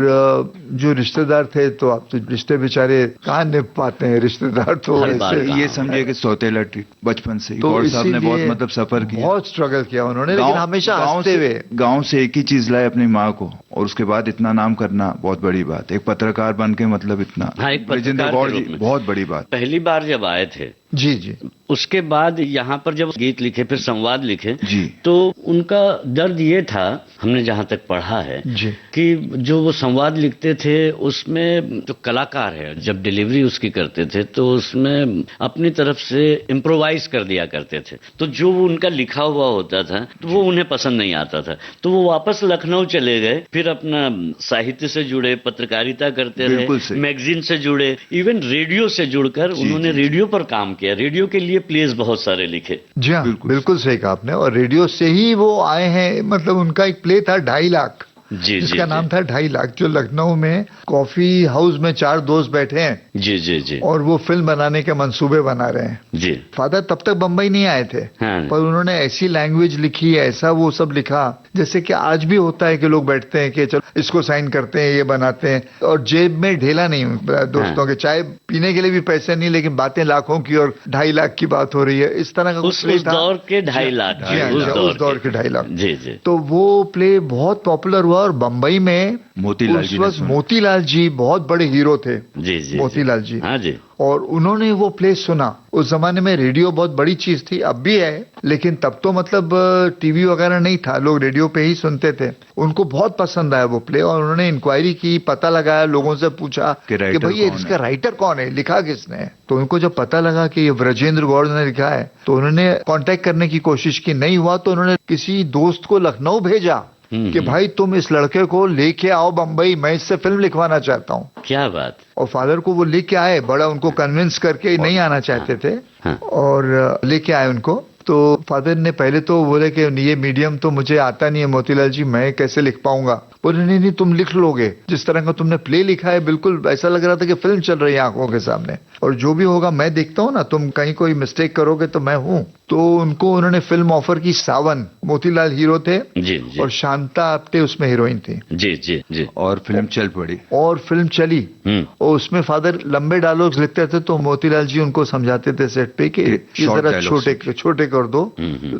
जो रिश्तेदार थे, तो आप तो रिश्ते बेचारे कहाँ निभ पाते हैं, रिश्तेदार तो ये समझिए कि सौतेला बचपन से ही गौर साहब ने बहुत मतलब सफर किया, बहुत स्ट्रगल किया उन्होंने, लेकिन हमेशा हंसते हुए। गाँव से एक ही चीज लाए अपनी माँ को, और उसके बाद इतना नाम करना बहुत बड़ी बात। एक पत्रकार बन के मतलब इतना, राजेंद्र गौड़ जी बहुत बड़ी बात। पहली बार जब आए थे जी जी, उसके बाद यहाँ पर जब गीत लिखे, फिर संवाद लिखे जी, तो उनका दर्द ये था, हमने जहाँ तक पढ़ा है जी, कि जो वो संवाद लिखते थे उसमें जो कलाकार है जब डिलीवरी उसकी करते थे तो उसमें अपनी तरफ से इम्प्रोवाइज कर दिया करते थे, तो जो उनका लिखा हुआ होता था तो वो उन्हें पसंद नहीं आता था, तो वो वापस लखनऊ चले गए, फिर अपना साहित्य से जुड़े, पत्रकारिता करते रहे, मैगजीन से जुड़े, इवन रेडियो से जुड़कर उन्होंने रेडियो पर काम किया, रेडियो के लिए प्लेस बहुत सारे लिखे। जी हाँ, बिल्कुल सही कहा आपने। और रेडियो से ही वो आए हैं, मतलब उनका एक प्ले था 2.5 लाख, जिसका नाम था 2.5 लाख, जो लखनऊ में कॉफी हाउस में 4 दोस्त बैठे हैं जी जी जी, और वो फिल्म बनाने के मंसूबे बना रहे हैं जी। फादर तब तक बम्बई नहीं आए थे, पर उन्होंने ऐसी लैंग्वेज लिखी, ऐसा वो सब लिखा, जैसे कि आज भी होता है कि लोग बैठते हैं कि चलो इसको साइन करते हैं, ये बनाते हैं, और जेब में ढेला नहीं दोस्तों के, चाय पीने के लिए भी पैसे नहीं, लेकिन बातें लाखों की और 2.5 लाख की बात हो रही है, इस तरह का उस दौर के 2.5 लाख, उस दौर के 2.5 लाख। जी जी, तो वो प्ले बहुत पॉपुलर हुआ, और बम्बई में मोतीलाल जी बहुत बड़े हीरो थे। जी जी, मोतीलाल जी, हाँ जी, और उन्होंने वो प्ले सुना। उस जमाने में रेडियो बहुत बड़ी चीज थी, अब भी है, लेकिन तब तो मतलब टीवी वगैरह नहीं था, लोग रेडियो पे ही सुनते थे। उनको बहुत पसंद आया वो प्ले, और उन्होंने इंक्वायरी की, पता लगाया, लोगों से पूछा कि भाई इसका राइटर कौन है, लिखा किसने। तो उनको जब पता लगा कि ये ब्रजेंद्र गौड़ ने लिखा है, तो उन्होंने कांटेक्ट करने की कोशिश की, नहीं हुआ तो उन्होंने किसी दोस्त को लखनऊ भेजा कि भाई तुम इस लड़के को लेके आओ बम्बई, मैं इससे फिल्म लिखवाना चाहता हूँ। क्या बात। और फादर को वो लेके आए, बड़ा उनको कन्विंस करके, नहीं आना चाहते थे, और लेके आए उनको। तो फादर ने पहले तो बोले कि ये मीडियम तो मुझे आता नहीं है मोतीलाल जी, मैं कैसे लिख पाऊंगा। बोले नहीं तुम लिख लोगे, जिस तरह का तुमने प्ले लिखा है बिल्कुल ऐसा लग रहा था कि फिल्म चल रही है आंखों के सामने, और जो भी होगा मैं देखता हूँ ना, तुम कहीं कोई मिस्टेक करोगे तो मैं हूँ। तो उनको उन्होंने फिल्म ऑफर की, सावन, मोतीलाल हीरो थे जी, जी, और शांता आप्टे उसमें हीरोइन थी। जी जी जी, और फिल्म चल पड़ी, और फिल्म चली, और उसमें फादर लंबे डायलॉग्स लिखते थे, तो मोतीलाल जी उनको समझाते थे सेट पे कि जरा छोटे कर दो।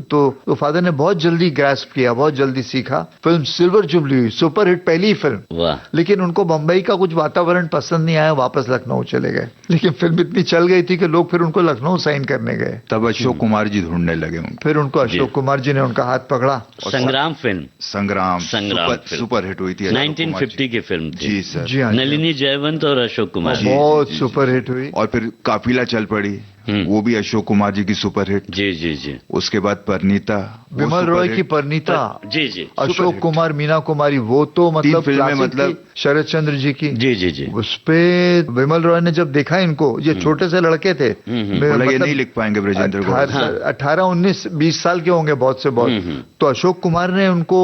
तो फादर ने बहुत जल्दी ग्रास्प किया, बहुत जल्दी सीखा। फिल्म सिल्वर जुबली हुई, सुपर हिट, पहली फिल्म। लेकिन उनको बम्बई का कुछ वातावरण पसंद नहीं आया, वापस लखनऊ चले गए। लेकिन फिल्म इतनी चल गई थी कि लोग फिर उनको लखनऊ साइन करने गए। तब अशोक कुमार जी ढूंढने लगे, फिर उनको अशोक कुमार जी ने उनका हाथ पकड़ा। संग्राम फिल्म, संग्राम सुपर हिट हुई थी, 1950 की फिल्म थी। जी सर, जी हाँ, नलिनी जयवंत और अशोक कुमार, बहुत सुपर हिट हुई। और फिर काफिला चल पड़ी, वो भी अशोक कुमार जी की सुपर हिट। जी जी जी, उसके बाद परिणीता, विमल रॉय की परिणीता, जी जी, अशोक कुमार, मीना कुमारी, वो तो मतलब फिल्में, मतलब शरद चंद्र जी की। जी जी जी, उस पे विमल रॉय ने जब देखा इनको, ये छोटे से लड़के थे, मतलब नहीं लिख पाएंगे ब्रजेंद्र गौड़, 18, 19, 20 साल के होंगे बहुत से बहुत। तो अशोक कुमार ने उनको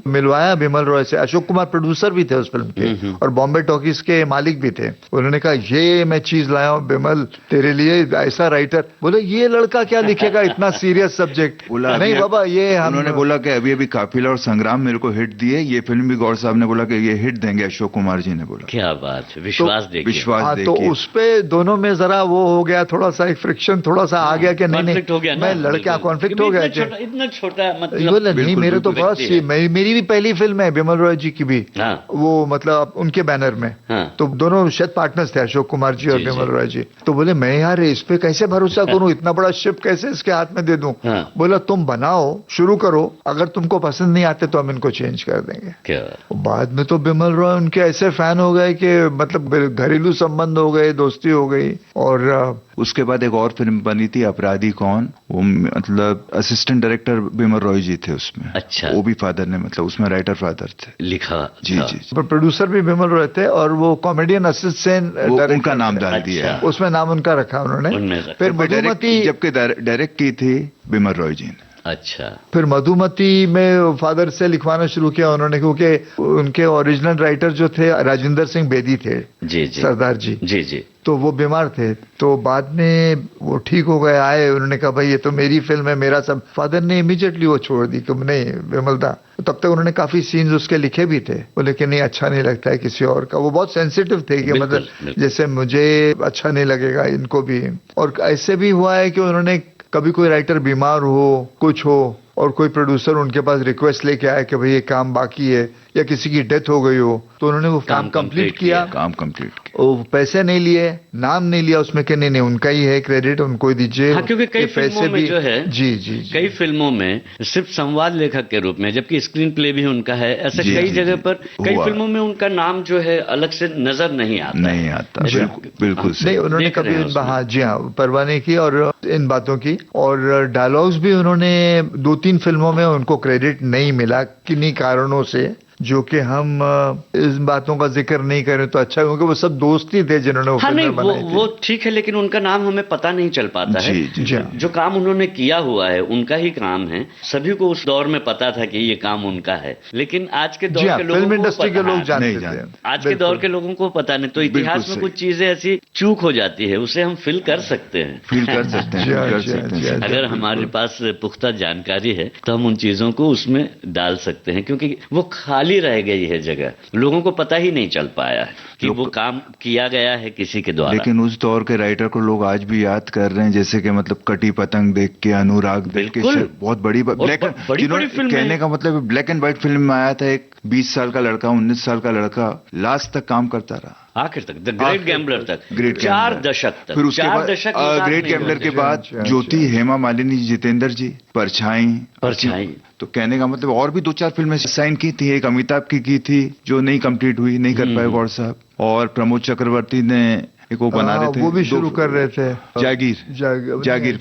मिलवाया विमल रॉय से। अशोक कुमार प्रोड्यूसर भी थे उस फिल्म के, और बॉम्बे टॉकीज के मालिक भी थे। उन्होंने कहा ये मैं चीज लाया हूँ विमल तेरे लिए, ऐसा राइटर। बोले ये लड़का क्या लिखेगा इतना सीरियस सब्जेक्ट। नहीं बाबा, ये उन्होंने बोला कि अभी अभी काफिला और संग्राम मेरे को हिट दिए, ये फिल्म भी गौड़ साहब ने बोला कि ये हिट देंगे, अशोक कुमार जी ने बोला। क्या बात है, विश्वास देखिए, विश्वास देखिए। तो उस पे दोनों में जरा वो हो गया, थोड़ा सा एक फ्रिक्शन थोड़ा सा आ गया कि नहीं मैं लड़का, कॉन्फ्लिक्ट हो गया, इतना छोटा मतलब। नहीं मेरे तो बहुत मेरी भी पहली फिल्म है विमल रॉय जी की भी, वो मतलब उनके बैनर में। तो दोनों शायद पार्टनर्स थे, अशोक कुमार जी और विमल रॉय जी। तो बोले मैं यार इस पे कैसे भरोसा करूं, इतना बड़ा शिप कैसे इसके हाथ में दे दूं। बोला तुम बनाओ, शुरू करो, अगर तुमको पसंद नहीं आते तो हम इनको चेंज कर देंगे। क्या? बाद में तो विमल रॉय उनके ऐसे फैन हो गए कि मतलब घरेलू संबंध हो गए, दोस्ती हो गई। और उसके बाद एक और फिल्म बनी थी अपराधी कौन, वो मतलब असिस्टेंट डायरेक्टर बिमल रॉय जी थे उसमें। अच्छा। वो भी फादर ने मतलब उसमें राइटर फादर थे, लिखा जी जी। प्रोड्यूसर भी बिमल रॉय थे और वो कॉमेडियन असिस्टेंट उनका नाम डाल दिया, उसमें नाम उनका रखा उन्होंने। फिर मधुमती जबकि डायरेक्ट की थी बिमल रॉय जी ने। अच्छा। फिर मधुमती में फादर से लिखवाना शुरू किया उन्होंने, क्योंकि उनके ओरिजिनल राइटर जो थे राजेंद्र सिंह बेदी थे, जी जी, सरदार जी, जी जी, तो वो बीमार थे। तो बाद में वो ठीक हो गए, आए, उन्होंने कहा भाई ये तो मेरी फिल्म है, मेरा सब। फादर ने इमीडिएटली वो छोड़ दी कि नहीं विमल दा। तब तक उन्होंने काफी सीन्स उसके लिखे भी थे, वो लेकिन नहीं अच्छा नहीं लगता है किसी और का। वो बहुत सेंसिटिव थे कि मतलब जैसे मुझे अच्छा नहीं लगेगा इनको भी। और ऐसे भी हुआ है कि उन्होंने कभी कोई राइटर बीमार हो, कुछ हो, और कोई प्रोड्यूसर उनके पास रिक्वेस्ट लेके आया कि भाई ये काम बाकी है, या किसी की डेथ हो गई हो, तो उन्होंने वो काम कंप्लीट किया, वो पैसे नहीं लिए, नाम नहीं लिया उसमें कि नहीं उनका ही है क्रेडिट, उनको ही दीजिए। हाँ, क्योंकि कई फिल्मों में जो है जी, कई फिल्मों में सिर्फ संवाद लेखक के रूप में, जबकि स्क्रीन प्ले भी उनका है, ऐसे कई जगह पर कई फिल्मों में उनका नाम जो है अलग से नजर नहीं आता। बिल्कुल नहीं, उन्होंने कभी जी हाँ परवाह नहीं की और इन बातों की। और डायलॉग्स भी उन्होंने 2-3 फिल्मों में उनको क्रेडिट नहीं मिला किन्हीं कारणों से, जो कि हम इस बातों का जिक्र नहीं करें तो अच्छा, क्योंकि वो सब दोस्त ही थे जिन्होंने वो फिल्में बनाई थी। वो ठीक है, लेकिन उनका नाम हमें पता नहीं चल पाता है। जो काम उन्होंने किया हुआ है उनका ही काम है, सभी को उस दौर में पता था कि ये काम उनका है, लेकिन आज के दौर के लोगों फिल्म इंडस्ट्री के लोग जानते थे, आज के दौर के लोगों को पता नहीं। तो इतिहास में कुछ चीजें ऐसी चूक हो जाती है, उसे हम फिल कर सकते हैं। अगर हमारे पास पुख्ता जानकारी है तो हम उन चीजों को उसमें डाल सकते हैं, क्योंकि वो खाली रह गई है जगह, लोगों को पता ही नहीं चल पाया है कि वो काम किया गया है किसी के द्वारा। लेकिन उस दौर के राइटर को लोग आज भी याद कर रहे हैं, जैसे कि मतलब कटी पतंग देख के, अनुराग देख के, बहुत बड़ी कहने का मतलब ब्लैक एंड व्हाइट फिल्म में आया था, एक 20 साल का लड़का, 19 साल का लड़का लास्ट तक काम करता रहा, आखिर तक, द ग्रेट गैम्बलर तक, 4 दशक तक। फिर उसके बाद ग्रेट गैम्बलर के बाद ज्योति, हेमा मालिनी, जितेंद्र जी, परछाई। तो कहने का मतलब और भी 2-4 फिल्में साइन की थी, एक अमिताभ की थी जो नहीं कंप्लीट हुई, नहीं कर पाए गौर साहब, और प्रमोद चक्रवर्ती ने एक वो बना रहे थे, वो भी शुरू कर रहे थे, जागीर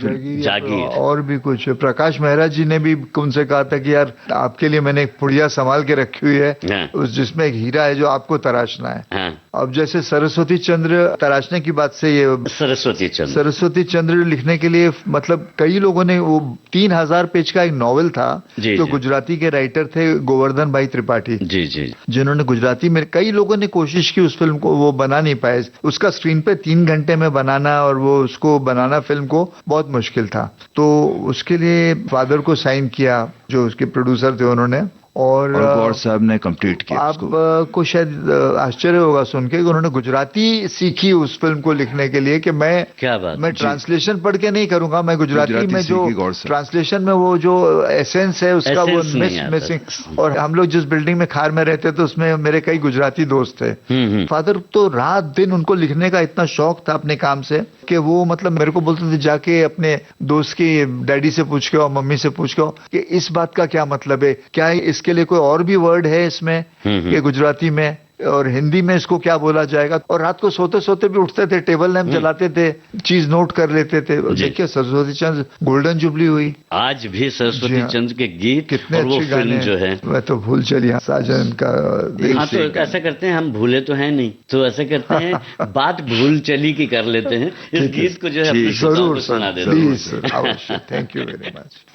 और भी कुछ। प्रकाश मेहरा जी ने भी उनसे कहा था कि यार आपके लिए मैंने एक पुड़िया संभाल के रखी हुई है, उस जिसमें एक हीरा है जो आपको तराशना है। अब जैसे सरस्वती चंद्र तराशने की बात से, ये सरस्वती चंद्र लिखने के लिए मतलब कई लोगों ने, वो 3000 पेज का एक नॉवेल था जो गुजराती के राइटर थे गोवर्धन भाई त्रिपाठी, जिन्होंने गुजराती में, कई लोगों ने कोशिश की उस फिल्म को, वो बना नहीं पाए। उसका स्क्रीन पे 3 घंटे में बनाना और वो उसको बनाना फिल्म को बहुत मुश्किल था। तो उसके लिए फादर को साइन किया जो उसके प्रोड्यूसर थे उन्होंने, और गौर साहब ने कंप्लीट किया। आपको शायद आश्चर्य होगा सुन के कि उन्होंने गुजराती सीखी उस फिल्म को लिखने के लिए, कि मैं ट्रांसलेशन पढ़ के नहीं करूंगा, मैं गुजराती में जो ट्रांसलेशन में वो जो एसेंस है उसका वो मिसिंग। और हम लोग जिस बिल्डिंग में खार में रहते थे उसमें मेरे कई गुजराती दोस्त थे। फादर तो रात दिन उनको लिखने का इतना शौक था अपने काम से कि वो मतलब मेरे को बोलते थे जाके अपने दोस्त की डैडी से पूछ के और मम्मी से पूछ के कि इस बात का क्या मतलब है, क्या इसके लिए कोई और भी वर्ड है इसमें कि गुजराती में और हिंदी में इसको क्या बोला जाएगा। और रात को सोते सोते भी उठते थे, टेबल लैंप जलाते थे, चीज नोट कर लेते थे। देखिए सरस्वती चंद्र गोल्डन जुबली हुई, आज भी सरस्वती चंद्र के गीत कितने और अच्छे गाने जो है। मैं तो भूल चलिए साजन का। हाँ, तो ऐसा करते हैं, हम भूले तो हैं नहीं, तो ऐसे करते हैं बात भूल चली की कर लेते हैं, इस गीत को जो है जरूर सुना देते हैं। Thank you very much.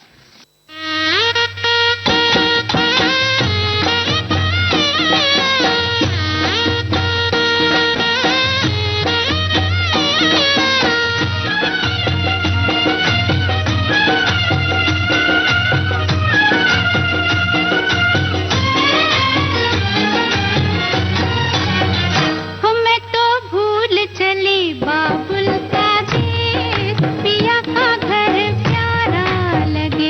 बाबुल का देश पिया का घर प्यारा लगे।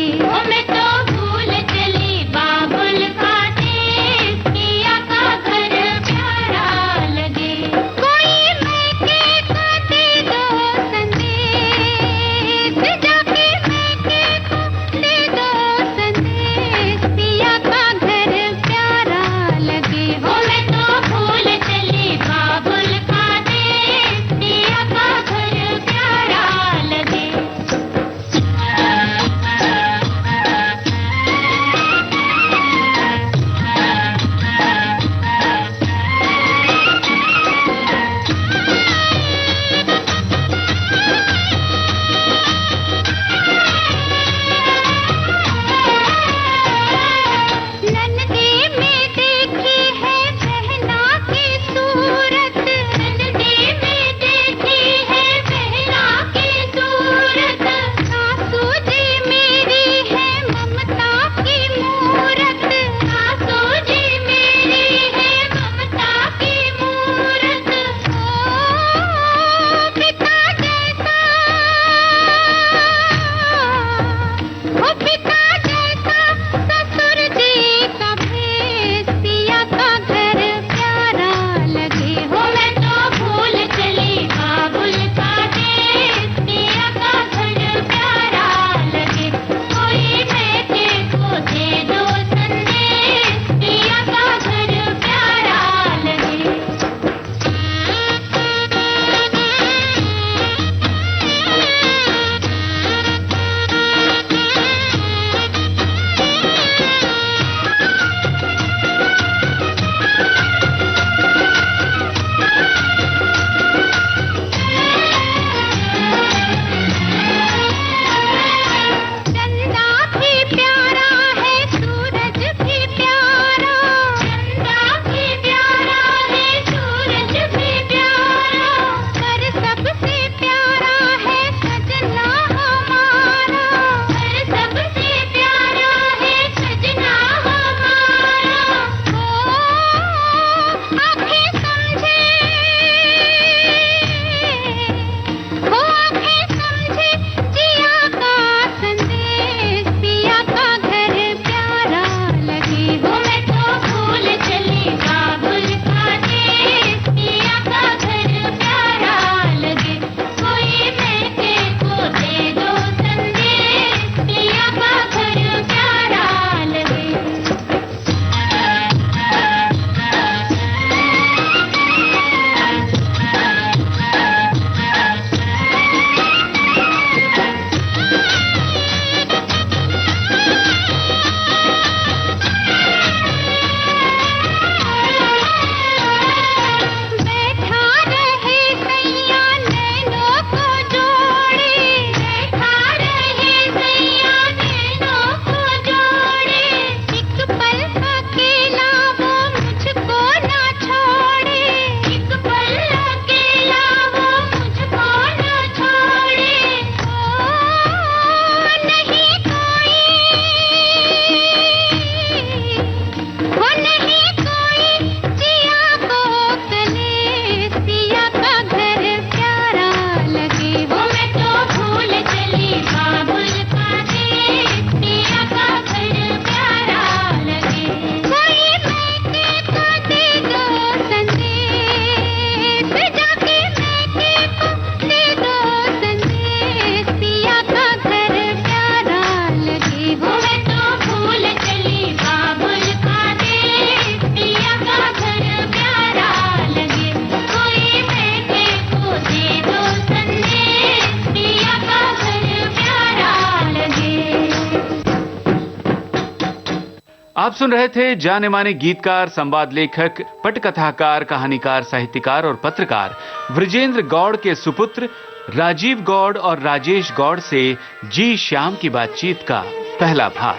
आप सुन रहे थे जाने माने गीतकार, संवाद लेखक, पटकथाकार, कहानीकार, साहित्यकार और पत्रकार वृजेंद्र गौड़ के सुपुत्र राजीव गौड़ और राजेश गौड़ से जी श्याम की बातचीत का पहला भाग।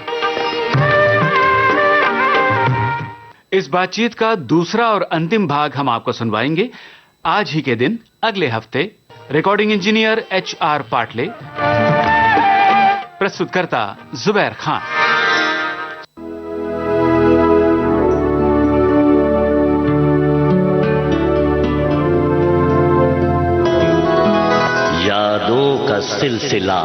इस बातचीत का दूसरा और अंतिम भाग हम आपको सुनवाएंगे आज ही के दिन अगले हफ्ते। रिकॉर्डिंग इंजीनियर HR पाटले, प्रस्तुतकर्ता जुबैर खान। यादों का सिलसिला